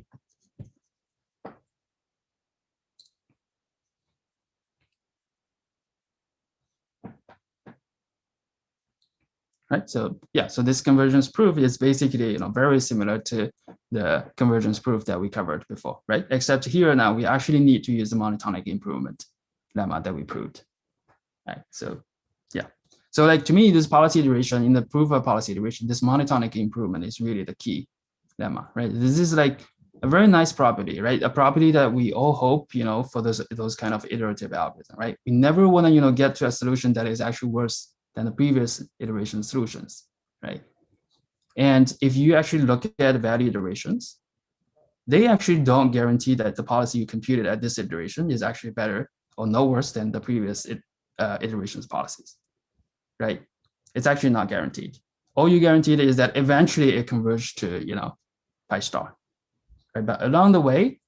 Right. So yeah, so this convergence proof is basically very similar to the convergence proof that we covered before, right? Except here now we actually need to use the monotonic improvement lemma that we proved. Right. So yeah. So like to me, this policy iteration in the proof of policy iteration, this monotonic improvement is really the key lemma, right? This is like a very nice property, right? A property that we all hope, for those kind of iterative algorithm, right? We never want to, get to a solution that is actually worse than the previous iteration solutions, right? And if you actually look at value iterations, they actually don't guarantee that the policy you computed at this iteration is actually better or no worse than the previous iterations policies, right? It's actually not guaranteed. All you guaranteed is that eventually it converges to, pi star, right? But along the way,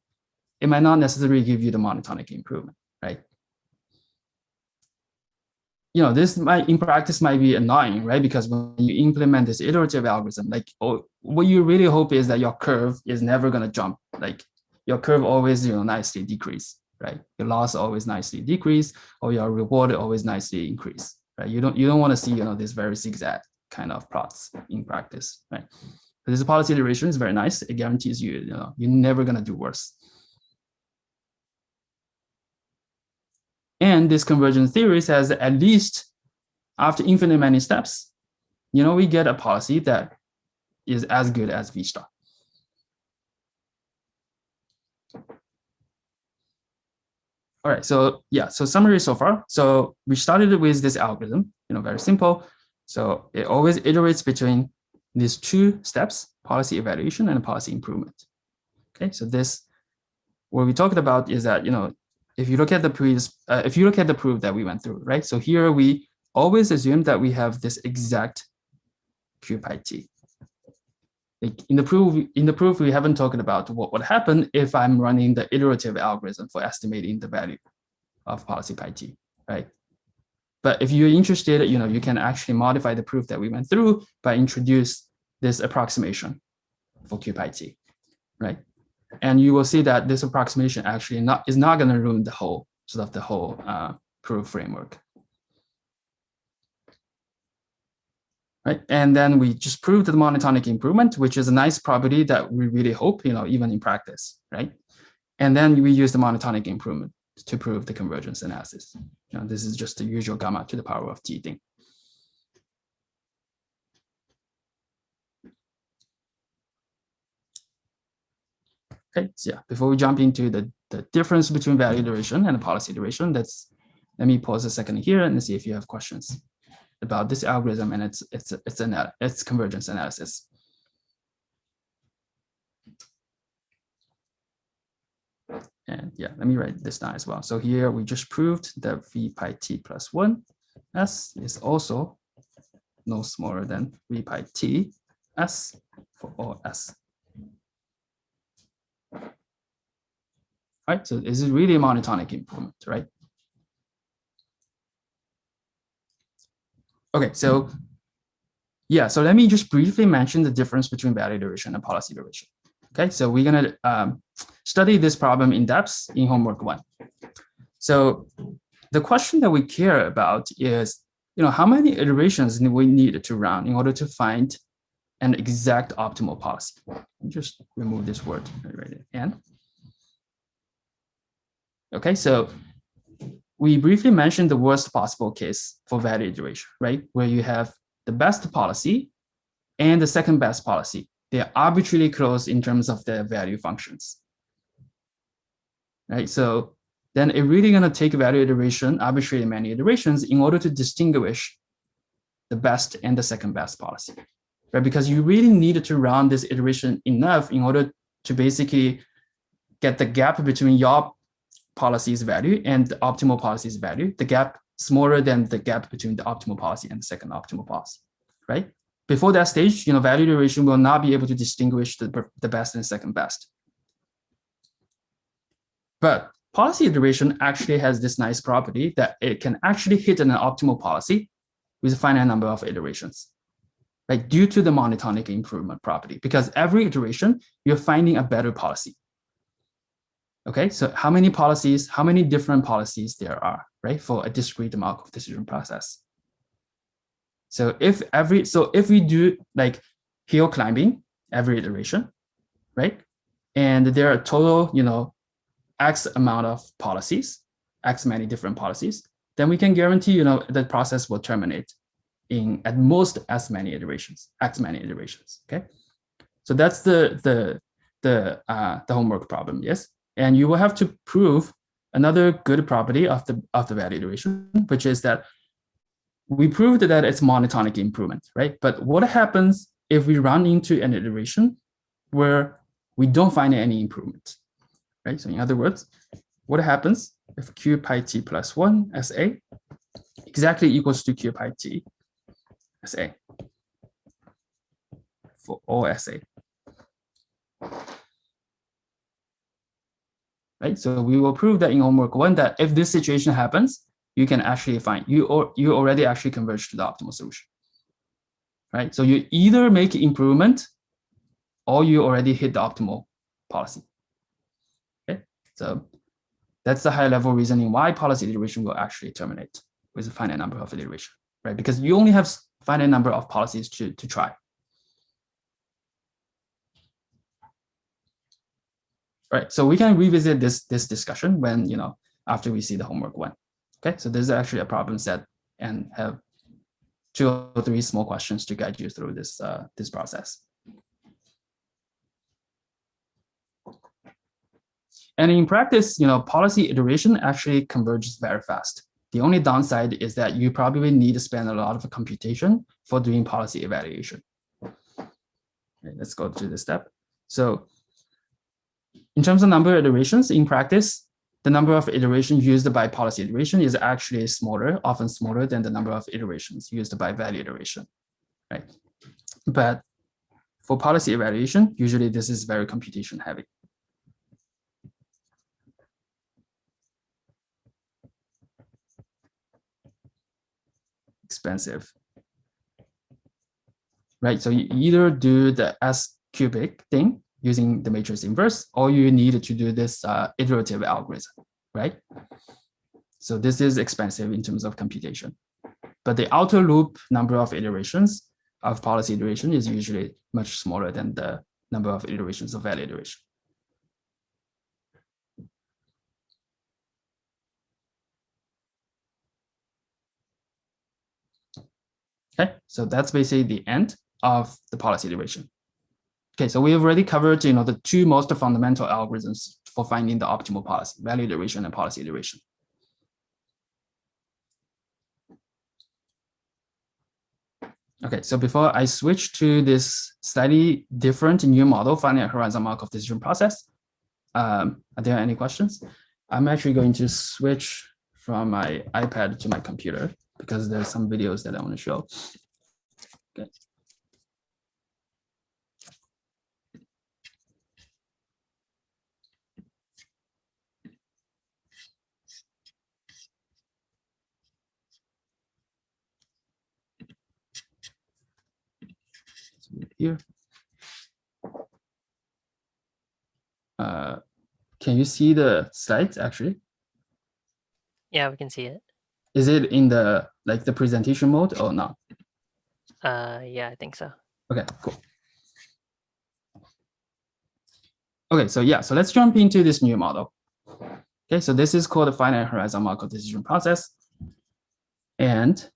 it might not necessarily give you the monotonic improvement, right? This might in practice might be annoying, right? Because when you implement this iterative algorithm, like what you really hope is that your curve is never going to jump. Like your curve always, nicely decrease, right? Your loss always nicely decrease, or your reward always nicely increase, right? You don't want to see, this very zigzag kind of plots in practice, right? So this policy iteration is very nice. It guarantees you, you're never going to do worse. And this convergence theory says that at least after infinite many steps, we get a policy that is as good as V star. All right, so yeah, so summary so far. So we started with this algorithm, very simple. So it always iterates between these 2 steps, policy evaluation and policy improvement. Okay, so this, what we talked about is that, if you look at the proof that we went through, right? So here we always assume that we have this exact Q pi t. Like in the proof, we haven't talked about what would happen if I'm running the iterative algorithm for estimating the value of policy pi t, right? But if you're interested, you can actually modify the proof that we went through by introduce this approximation for Q pi t, right? And you will see that this approximation actually is not going to ruin the whole proof framework. Right, and then we just proved the monotonic improvement, which is a nice property that we really hope, even in practice, right? And then we use the monotonic improvement to prove the convergence analysis. This is just the usual gamma to the power of t thing. Okay, so yeah, before we jump into the difference between value iteration and the policy iteration, let me pause a second here and see if you have questions about this algorithm and its convergence analysis. And yeah, let me write this down as well. So here we just proved that v pi t plus 1 s is also no smaller than v pi t s for all s. Right, so this is really a monotonic improvement, right? Okay, so yeah, so let me just briefly mention the difference between value iteration and policy iteration. Okay, so we're gonna study this problem in depth in homework 1. So the question that we care about is, how many iterations do we need to run in order to find an exact optimal policy? Just remove this word right and. Okay, so we briefly mentioned the worst possible case for value iteration, right? Where you have the best policy and the second best policy. They are arbitrarily close in terms of their value functions, right? So then it's really going to take value iteration, arbitrarily many iterations, in order to distinguish the best and the second best policy, right? Because you really need to run this iteration enough in order to basically get the gap between your policy's value and the optimal policy's value, the gap smaller than the gap between the optimal policy and the second optimal policy, right? Before that stage, value iteration will not be able to distinguish the best and second best. But policy iteration actually has this nice property that it can actually hit an optimal policy with a finite number of iterations, right? Due to the monotonic improvement property, because every iteration, you're finding a better policy. Okay, so how many different policies there are, right, for a discrete Markov decision process? So if we do like hill climbing every iteration, right, and there are total, X amount of policies, X many different policies, then we can guarantee, the process will terminate in at most as many iterations, X many iterations. Okay, so that's the homework problem, yes. And you will have to prove another good property of the value iteration, which is that we proved that it's monotonic improvement, right? But what happens if we run into an iteration where we don't find any improvement, right? So in other words, what happens if Q pi t plus 1 SA exactly equals to Q pi t SA for all SA? Right, so we will prove that in homework 1 that if this situation happens, you can actually find you already actually converge to the optimal solution. Right, so you either make improvement or you already hit the optimal policy. Okay, so that's the high level reasoning why policy iteration will actually terminate with a finite number of iteration, right? Because you only have finite number of policies to try. Right, so we can revisit this discussion when, after we see the homework 1. Okay, so this is actually a problem set and have 2 or 3 small questions to guide you through this process. And in practice, policy iteration actually converges very fast. The only downside is that you probably need to spend a lot of computation for doing policy evaluation. Okay, let's go to this step. So in terms of number of iterations in practice, the number of iterations used by policy iteration is actually smaller, often smaller than the number of iterations used by value iteration, right? But for policy evaluation, usually this is very computation heavy. Expensive, right? So you either do the S cubic thing using the matrix inverse, or you need to do this iterative algorithm, right? So this is expensive in terms of computation. But the outer loop number of iterations of policy iteration is usually much smaller than the number of iterations of value iteration. Okay, so that's basically the end of the policy iteration. Okay, so we have already covered, the two most fundamental algorithms for finding the optimal policy: value iteration and policy iteration. Okay, so before I switch to this slightly different new model, finite horizon Markov decision process, are there any questions? I'm actually going to switch from my iPad to my computer because there's some videos that I want to show. Okay. Here. Can you see the slides actually? Yeah, we can see it. Is it in the the presentation mode or not? Yeah, I think so. Okay, cool. Okay, so yeah, so let's jump into this new model. Okay, so this is called the finite horizon Markov decision process. And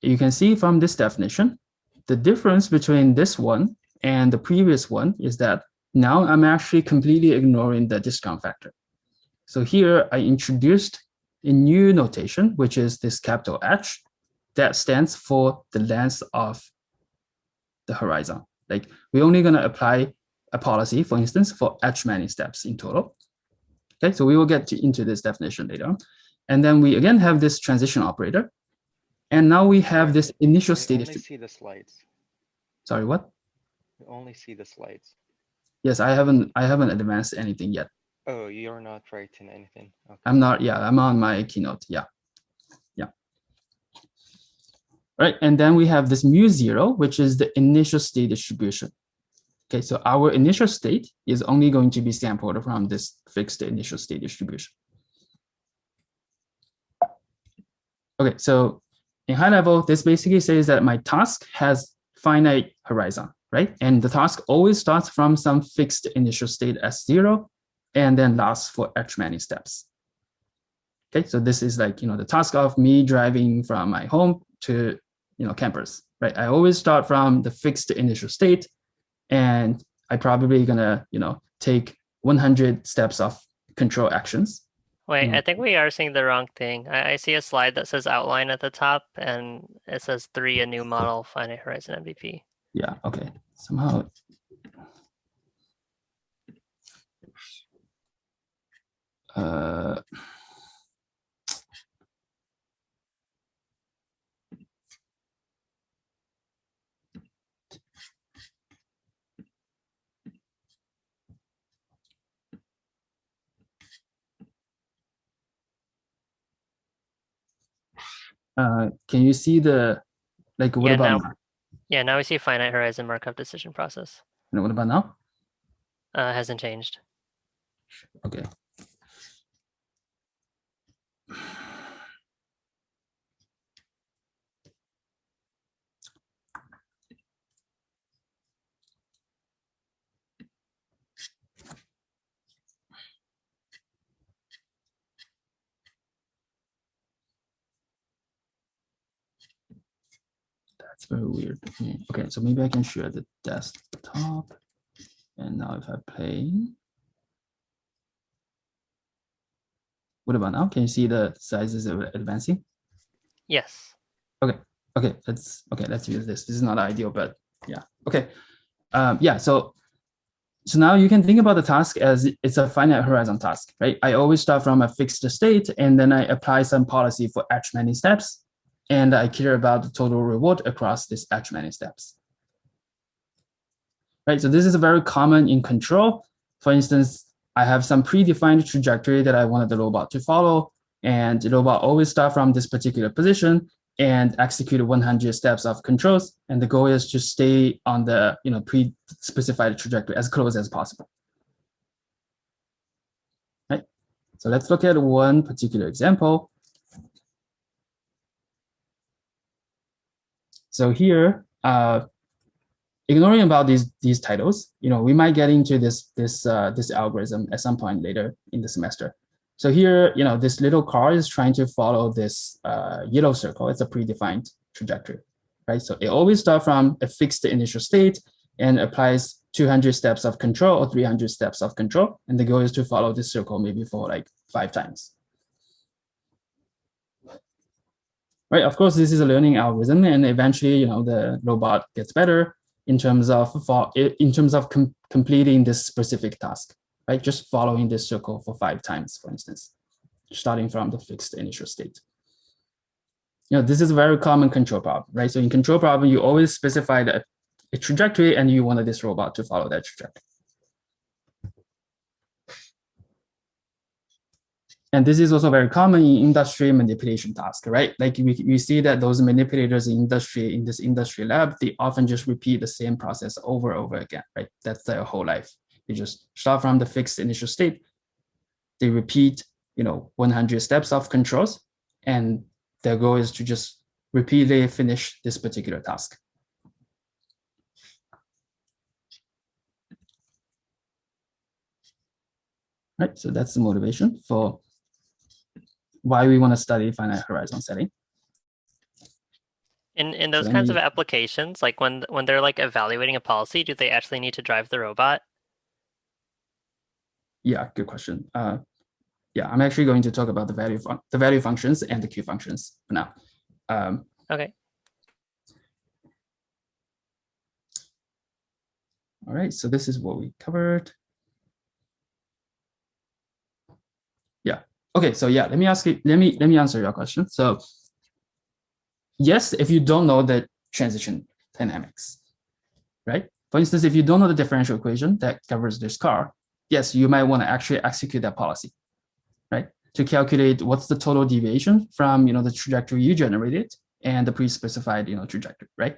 you can see from this definition, the difference between this one and the previous one is that now I'm actually completely ignoring the discount factor. So here I introduced a new notation, which is this capital H that stands for the length of the horizon. Like we're only going to apply a policy, for instance, for H many steps in total. Okay, so we will get into this definition later. And then we again have this transition operator. And now we have this initial state. We only see the slides. Sorry, what? We only see the slides. Yes, I haven't advanced anything yet. Oh, you're not writing anything. Okay. I'm not, yeah, I'm on my keynote. Yeah. Right, and then we have this mu0, which is the initial state distribution. Okay, so our initial state is only going to be sampled from this fixed initial state distribution. Okay, so in high level, this basically says that my task has finite horizon, right? And the task always starts from some fixed initial state S0 and then lasts for H many steps. Okay, so this is like, the task of me driving from my home to, campus, right? I always start from the fixed initial state, and I probably gonna, take 100 steps of control actions. Wait, I think we are seeing the wrong thing. I see a slide that says outline at the top, and it says 3, a new model, finite horizon MDP. Yeah, okay. Somehow. Can you see the, what about now? Yeah, now we see finite horizon Markov decision process. And what about now? Hasn't changed. Okay. That's very weird. Okay, so maybe I can share the desktop. And now if I play, what about now? Can you see the sizes advancing? Yes. Okay, let's use this. This is not ideal, but yeah. Okay. Yeah, so So now you can think about the task as it's a finite horizon task, right? I always start from a fixed state, and then I apply some policy for H many steps, and I care about the total reward across this H many steps. Right, so this is very common in control. For instance, I have some predefined trajectory that I wanted the robot to follow, and the robot always start from this particular position and execute 100 steps of controls. And the goal is to stay on the pre-specified trajectory as close as possible. Right. So let's look at one particular example. So here, ignoring about these titles, we might get into this algorithm at some point later in the semester. So here, this little car is trying to follow this yellow circle. It's a predefined trajectory, right? So it always starts from a fixed initial state and applies 200 steps of control or 300 steps of control. And the goal is to follow this circle maybe for like 5 times. Right, of course, this is a learning algorithm, and eventually, the robot gets better in terms of completing this specific task, right? Just following this circle for 5 times, for instance, starting from the fixed initial state. This is a very common control problem, right? So in control problem, you always specify a trajectory, and you wanted this robot to follow that trajectory. And this is also very common in industry manipulation tasks, right? Like we see that those manipulators in this industry lab, they often just repeat the same process over and over again, right? That's their whole life. They just start from the fixed initial state. They repeat, 100 steps of controls, and their goal is to just repeatedly finish this particular task. Right, so that's the motivation for why we want to study finite horizon setting. In those kinds of applications, like when they're like evaluating a policy, do they actually need to drive the robot? Yeah, good question. Yeah, I'm actually going to talk about the value functions and the Q functions for now. Okay. All right, so this is what we covered. Yeah. Okay, so yeah, let me answer your question. So yes, if you don't know the transition dynamics, right? For instance, if you don't know the differential equation that governs this car, yes, you might want to actually execute that policy, right? To calculate what's the total deviation from the trajectory you generated and the pre-specified trajectory, right?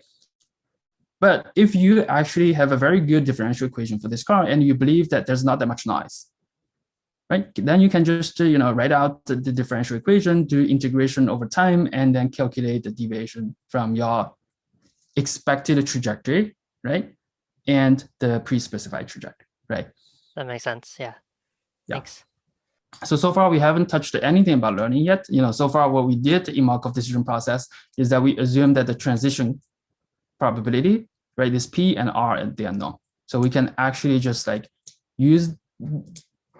But if you actually have a very good differential equation for this car and you believe that there's not that much noise, right? Then you can just write out the differential equation, do integration over time, and then calculate the deviation from your expected trajectory, right? And the pre-specified trajectory, right? That makes sense. Yeah. Thanks. So far we haven't touched anything about learning yet. So far what we did in Markov decision process is that we assume that the transition probability, right, is P and R and they are known. So we can actually just like use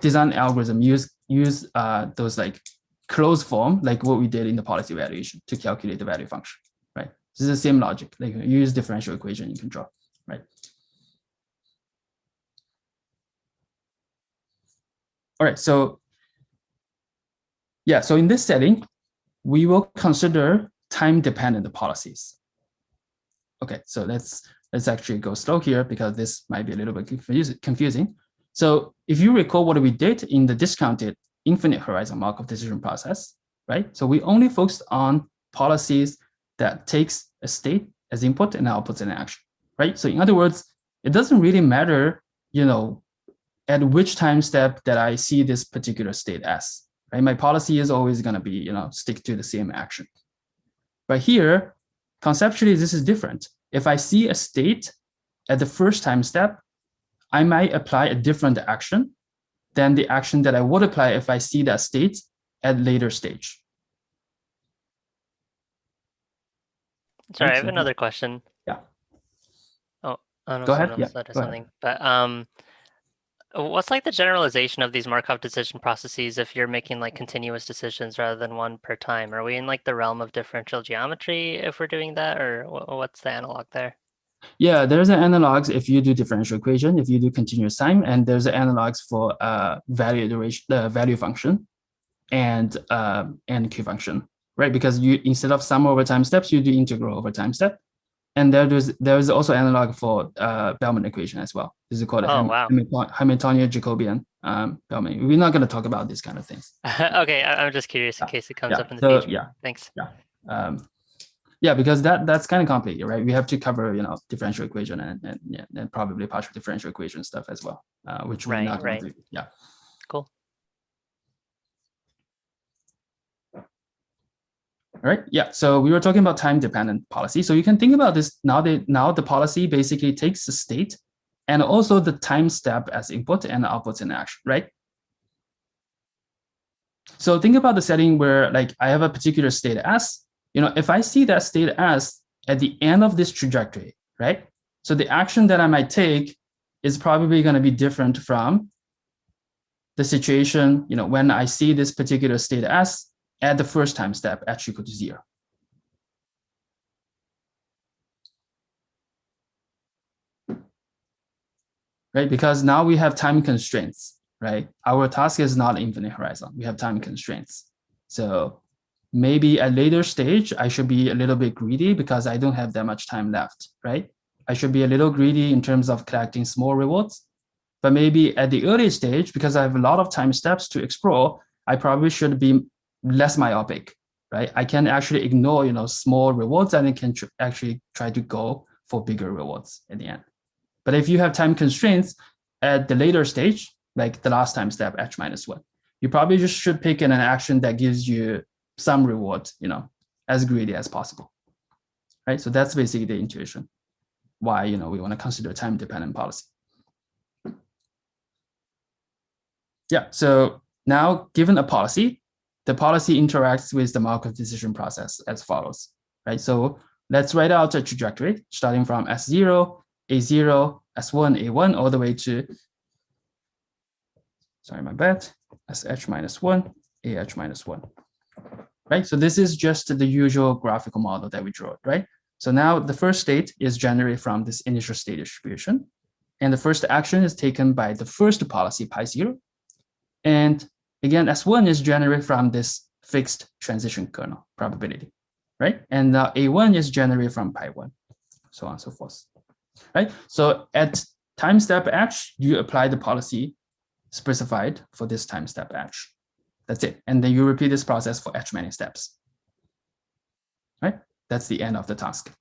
design algorithm, use those like closed form, like what we did in the policy evaluation to calculate the value function, right? This is the same logic, like use differential equation in control, right? All right, so yeah, so in this setting, we will consider time-dependent policies. Okay, so let's actually go slow here because this might be a little bit confusing. So if you recall what we did in the discounted infinite horizon Markov decision process, right? So we only focused on policies that takes a state as input and outputs an action, right? So in other words, it doesn't really matter, at which time step that I see this particular state as, right? My policy is always going to be, stick to the same action. But here, conceptually, this is different. If I see a state at the first time step, I might apply a different action than the action that I would apply if I see that state at later stage. Sorry, I have another question. Yeah. Oh, I don't know Go if ahead. someone else Yeah, said go something. But what's like the generalization of these Markov decision processes if you're making like continuous decisions rather than one per time? Are we in like the realm of differential geometry if we're doing that, or what's the analog there? Yeah, there's an analogs if you do differential equation, if you do continuous time, and there's an analogs for value iteration, the value function, and Q function, right? Because you instead of sum over time steps, you do integral over time step, and there's also analog for Bellman equation as well. This is called wow. Hamiltonian Jacobian Bellman. We're not going to talk about these kind of things. Okay, I'm just curious in case it comes up in the future. Yeah, thanks. Yeah, because that's kind of complicated, right? We have to cover, differential equation and probably partial differential equation stuff as well, which we're not going to do. Yeah. Cool. All right. Yeah. So we were talking about time-dependent policy. So you can think about this now. The policy basically takes the state and also the time step as input and outputs in action, right? So think about the setting where like I have a particular state S. If I see that state S at the end of this trajectory, right? So the action that I might take is probably going to be different from the situation, when I see this particular state S at the first time step h equal to 0. Right? Because now we have time constraints, right? Our task is not infinite horizon. We have time constraints. So maybe at later stage, I should be a little bit greedy because I don't have that much time left, right? I should be a little greedy in terms of collecting small rewards. But maybe at the early stage, because I have a lot of time steps to explore, I probably should be less myopic, right? I can actually ignore, small rewards, and I can actually try to go for bigger rewards at the end. But if you have time constraints at the later stage, like the last time step h minus 1, you probably just should pick an action that gives you some reward, as greedy as possible, right? So that's basically the intuition why, we want to consider time-dependent policy. Yeah, so now given a policy, the policy interacts with the Markov decision process as follows, right? So let's write out a trajectory starting from S0, A0, S1, A1, all the way to, sorry, my bad, SH minus 1, AH minus 1, right? So this is just the usual graphical model that we draw, right? So now the first state is generated from this initial state distribution. And the first action is taken by the first policy, pi 0. And again, S1 is generated from this fixed transition kernel probability, right? And A1 is generated from pi 1, so on and so forth, right? So at time step h, you apply the policy specified for this time step h. That's it. And then you repeat this process for h many steps, right? That's the end of the task.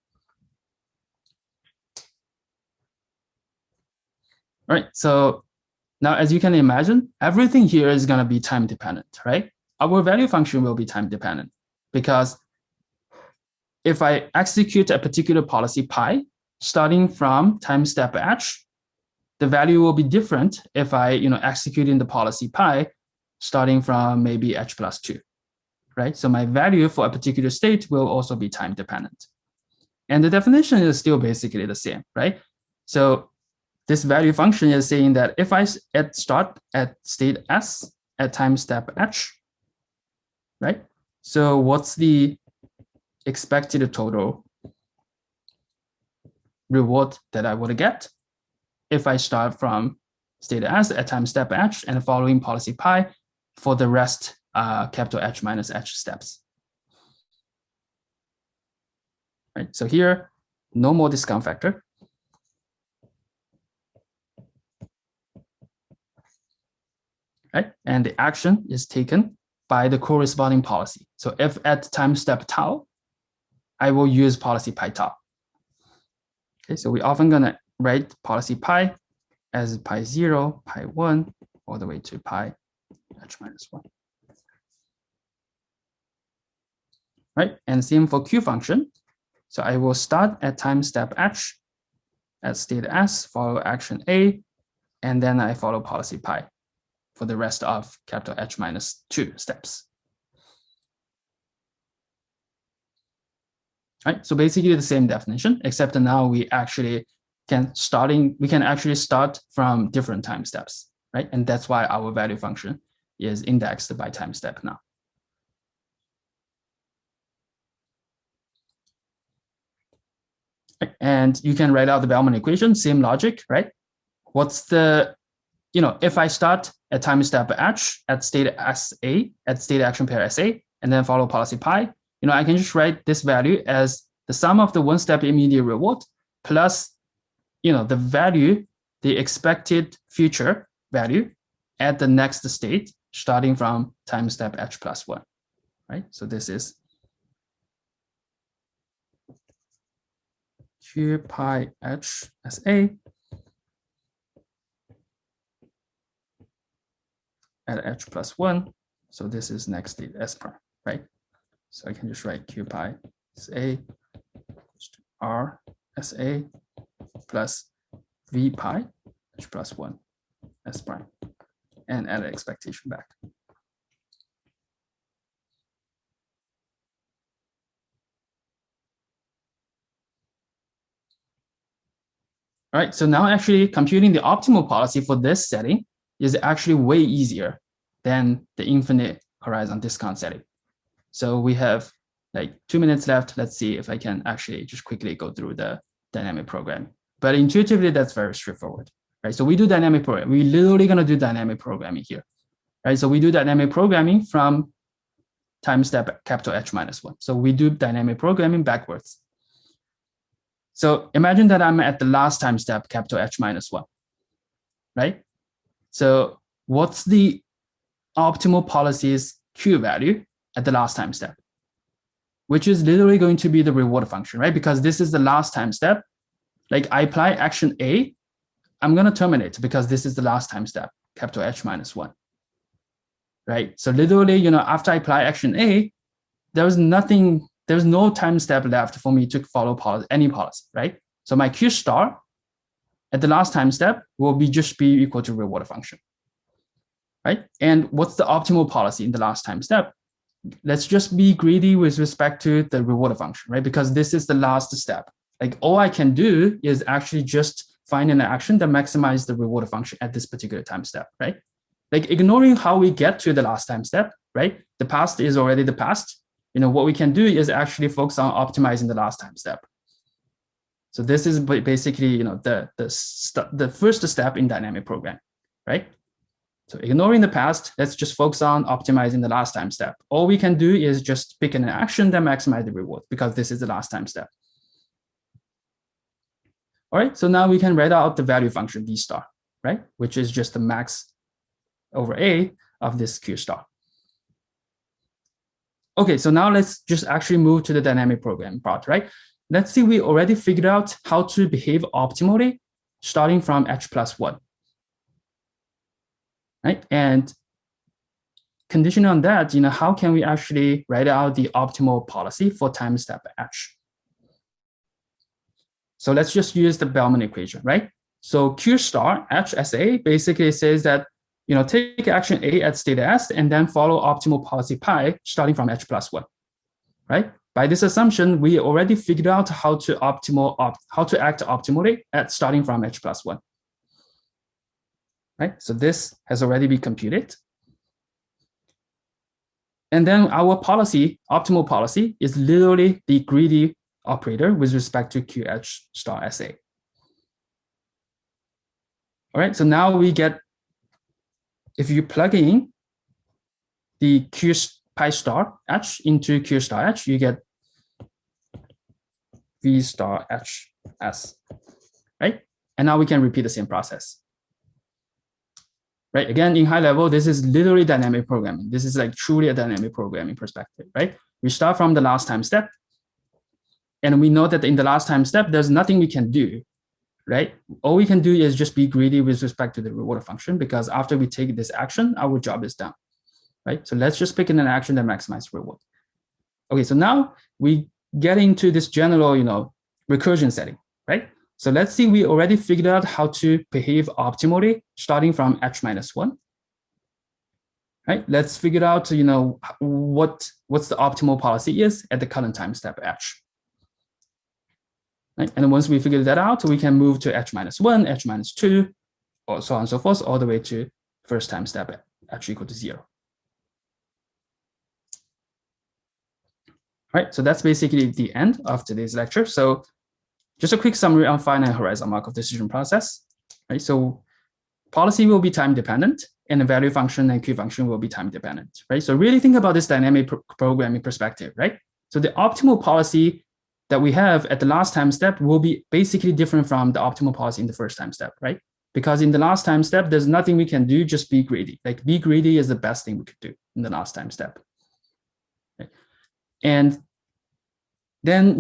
All right, so now, as you can imagine, everything here is going to be time dependent, right? Our value function will be time dependent because if I execute a particular policy pi starting from time step h, the value will be different if I, executing the policy pi starting from maybe h plus 2, right? So my value for a particular state will also be time dependent. And the definition is still basically the same, right? So this value function is saying that if I start at state S at time step h, right? So what's the expected total reward that I would get if I start from state S at time step h and following policy pi for the rest capital H minus h steps, right? So here, no more discount factor. Right? And the action is taken by the corresponding policy. So if at time step tau, I will use policy pi tau. Okay, so we're often going to write policy pi as pi 0, pi 1, all the way to pi h minus 1. Right? And same for Q function. So I will start at time step h at state S, follow action A, and then I follow policy pi for the rest of capital H minus 2 steps. Right, so basically the same definition, except now we actually can actually start from different time steps, right? And that's why our value function is indexed by time step now. And you can write out the Bellman equation, same logic, right? What's the, if I start at time step H at state SA, at state action pair SA, and then follow policy pi, I can just write this value as the sum of the one step immediate reward plus, the value, the expected future value at the next state starting from time step H plus 1, right? So this is Q pi H SA at H plus 1. So this is next state S prime, right? So I can just write Q pi SA to R SA plus V pi H plus 1 S prime and add an expectation back. All right, so now actually computing the optimal policy for this setting is actually way easier than the infinite horizon discount setting. So we have like 2 minutes left. Let's see if I can actually just quickly go through the dynamic programming. But intuitively, that's very straightforward, right? So we do dynamic programming. We're literally going to do dynamic programming here, right? So we do dynamic programming from time step capital H minus 1. So we do dynamic programming backwards. So imagine that I'm at the last time step capital H minus 1, right? So what's the optimal policy's Q value at the last time step, which is literally going to be the reward function, right? Because this is the last time step. Like I apply action A, I'm going to terminate because this is the last time step, capital H minus 1, right? So literally, after I apply action A, there's no time step left for me to follow any policy, right? So my Q star at the last time step will just be equal to reward function, right? And what's the optimal policy in the last time step? Let's just be greedy with respect to the reward function, right? Because this is the last step. Like all I can do is actually just find an action that maximizes the reward function at this particular time step, right? Like ignoring how we get to the last time step, right? The past is already the past. What we can do is actually focus on optimizing the last time step. So this is basically, the first step in dynamic programming, right? So ignoring the past, let's just focus on optimizing the last time step. All we can do is just pick an action that maximizes the reward because this is the last time step. All right, so now we can write out the value function V star, right? Which is just the max over A of this Q star. Okay, so now let's just actually move to the dynamic programming part, right? Let's see, we already figured out how to behave optimally starting from H plus 1, right? And conditioning on that, how can we actually write out the optimal policy for time step H? So let's just use the Bellman equation, right? So Q star HSA basically says that, take action A at state S and then follow optimal policy pi starting from H plus 1, right? By this assumption, we already figured out how to act optimally at starting from H plus 1, right? So this has already been computed. And then our policy, optimal policy, is literally the greedy operator with respect to QH star SA. All right, so now we get, if you plug in the Q pi star H into Q star H, you get V star H S, right? And now we can repeat the same process. Right, again, in high level, this is literally dynamic programming. This is like truly a dynamic programming perspective, right? We start from the last time step, and we know that in the last time step, there's nothing we can do, right? All we can do is just be greedy with respect to the reward function, because after we take this action, our job is done, right? So let's just pick an action that maximizes reward. Okay, so now we get into this general, recursion setting, right? So let's see, we already figured out how to behave optimally starting from H minus 1, right? Let's figure out, what's the optimal policy is at the current time step H. Right? And then once we figure that out, we can move to H minus 1, H minus 2, or so on and so forth, all the way to first time step H equal to 0. All right, so that's basically the end of today's lecture. So Just a quick summary on finite horizon Markov decision process, right? So policy will be time dependent, and the value function and Q function will be time dependent, right? So really think about this dynamic programming perspective, right? So the optimal policy that we have at the last time step will be basically different from the optimal policy in the first time step, right? Because in the last time step, there's nothing we can do, just be greedy. Like be greedy is the best thing we could do in the last time step. Okay. And then,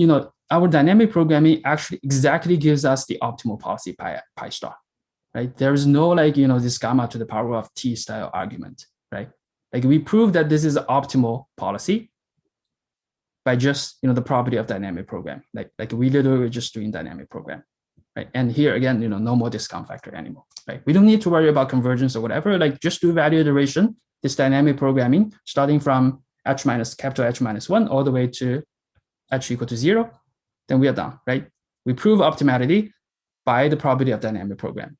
our dynamic programming actually exactly gives us the optimal policy pi star, right? There is no this gamma to the power of t style argument, right? Like we prove that this is an optimal policy by just, the property of dynamic program. Like we literally were just doing dynamic program, right? And here again, no more discount factor anymore, right? We don't need to worry about convergence or whatever, like just do value iteration, this dynamic programming, starting from H minus 1 all the way to H equal to 0, then we are done, right? We prove optimality by the property of dynamic program.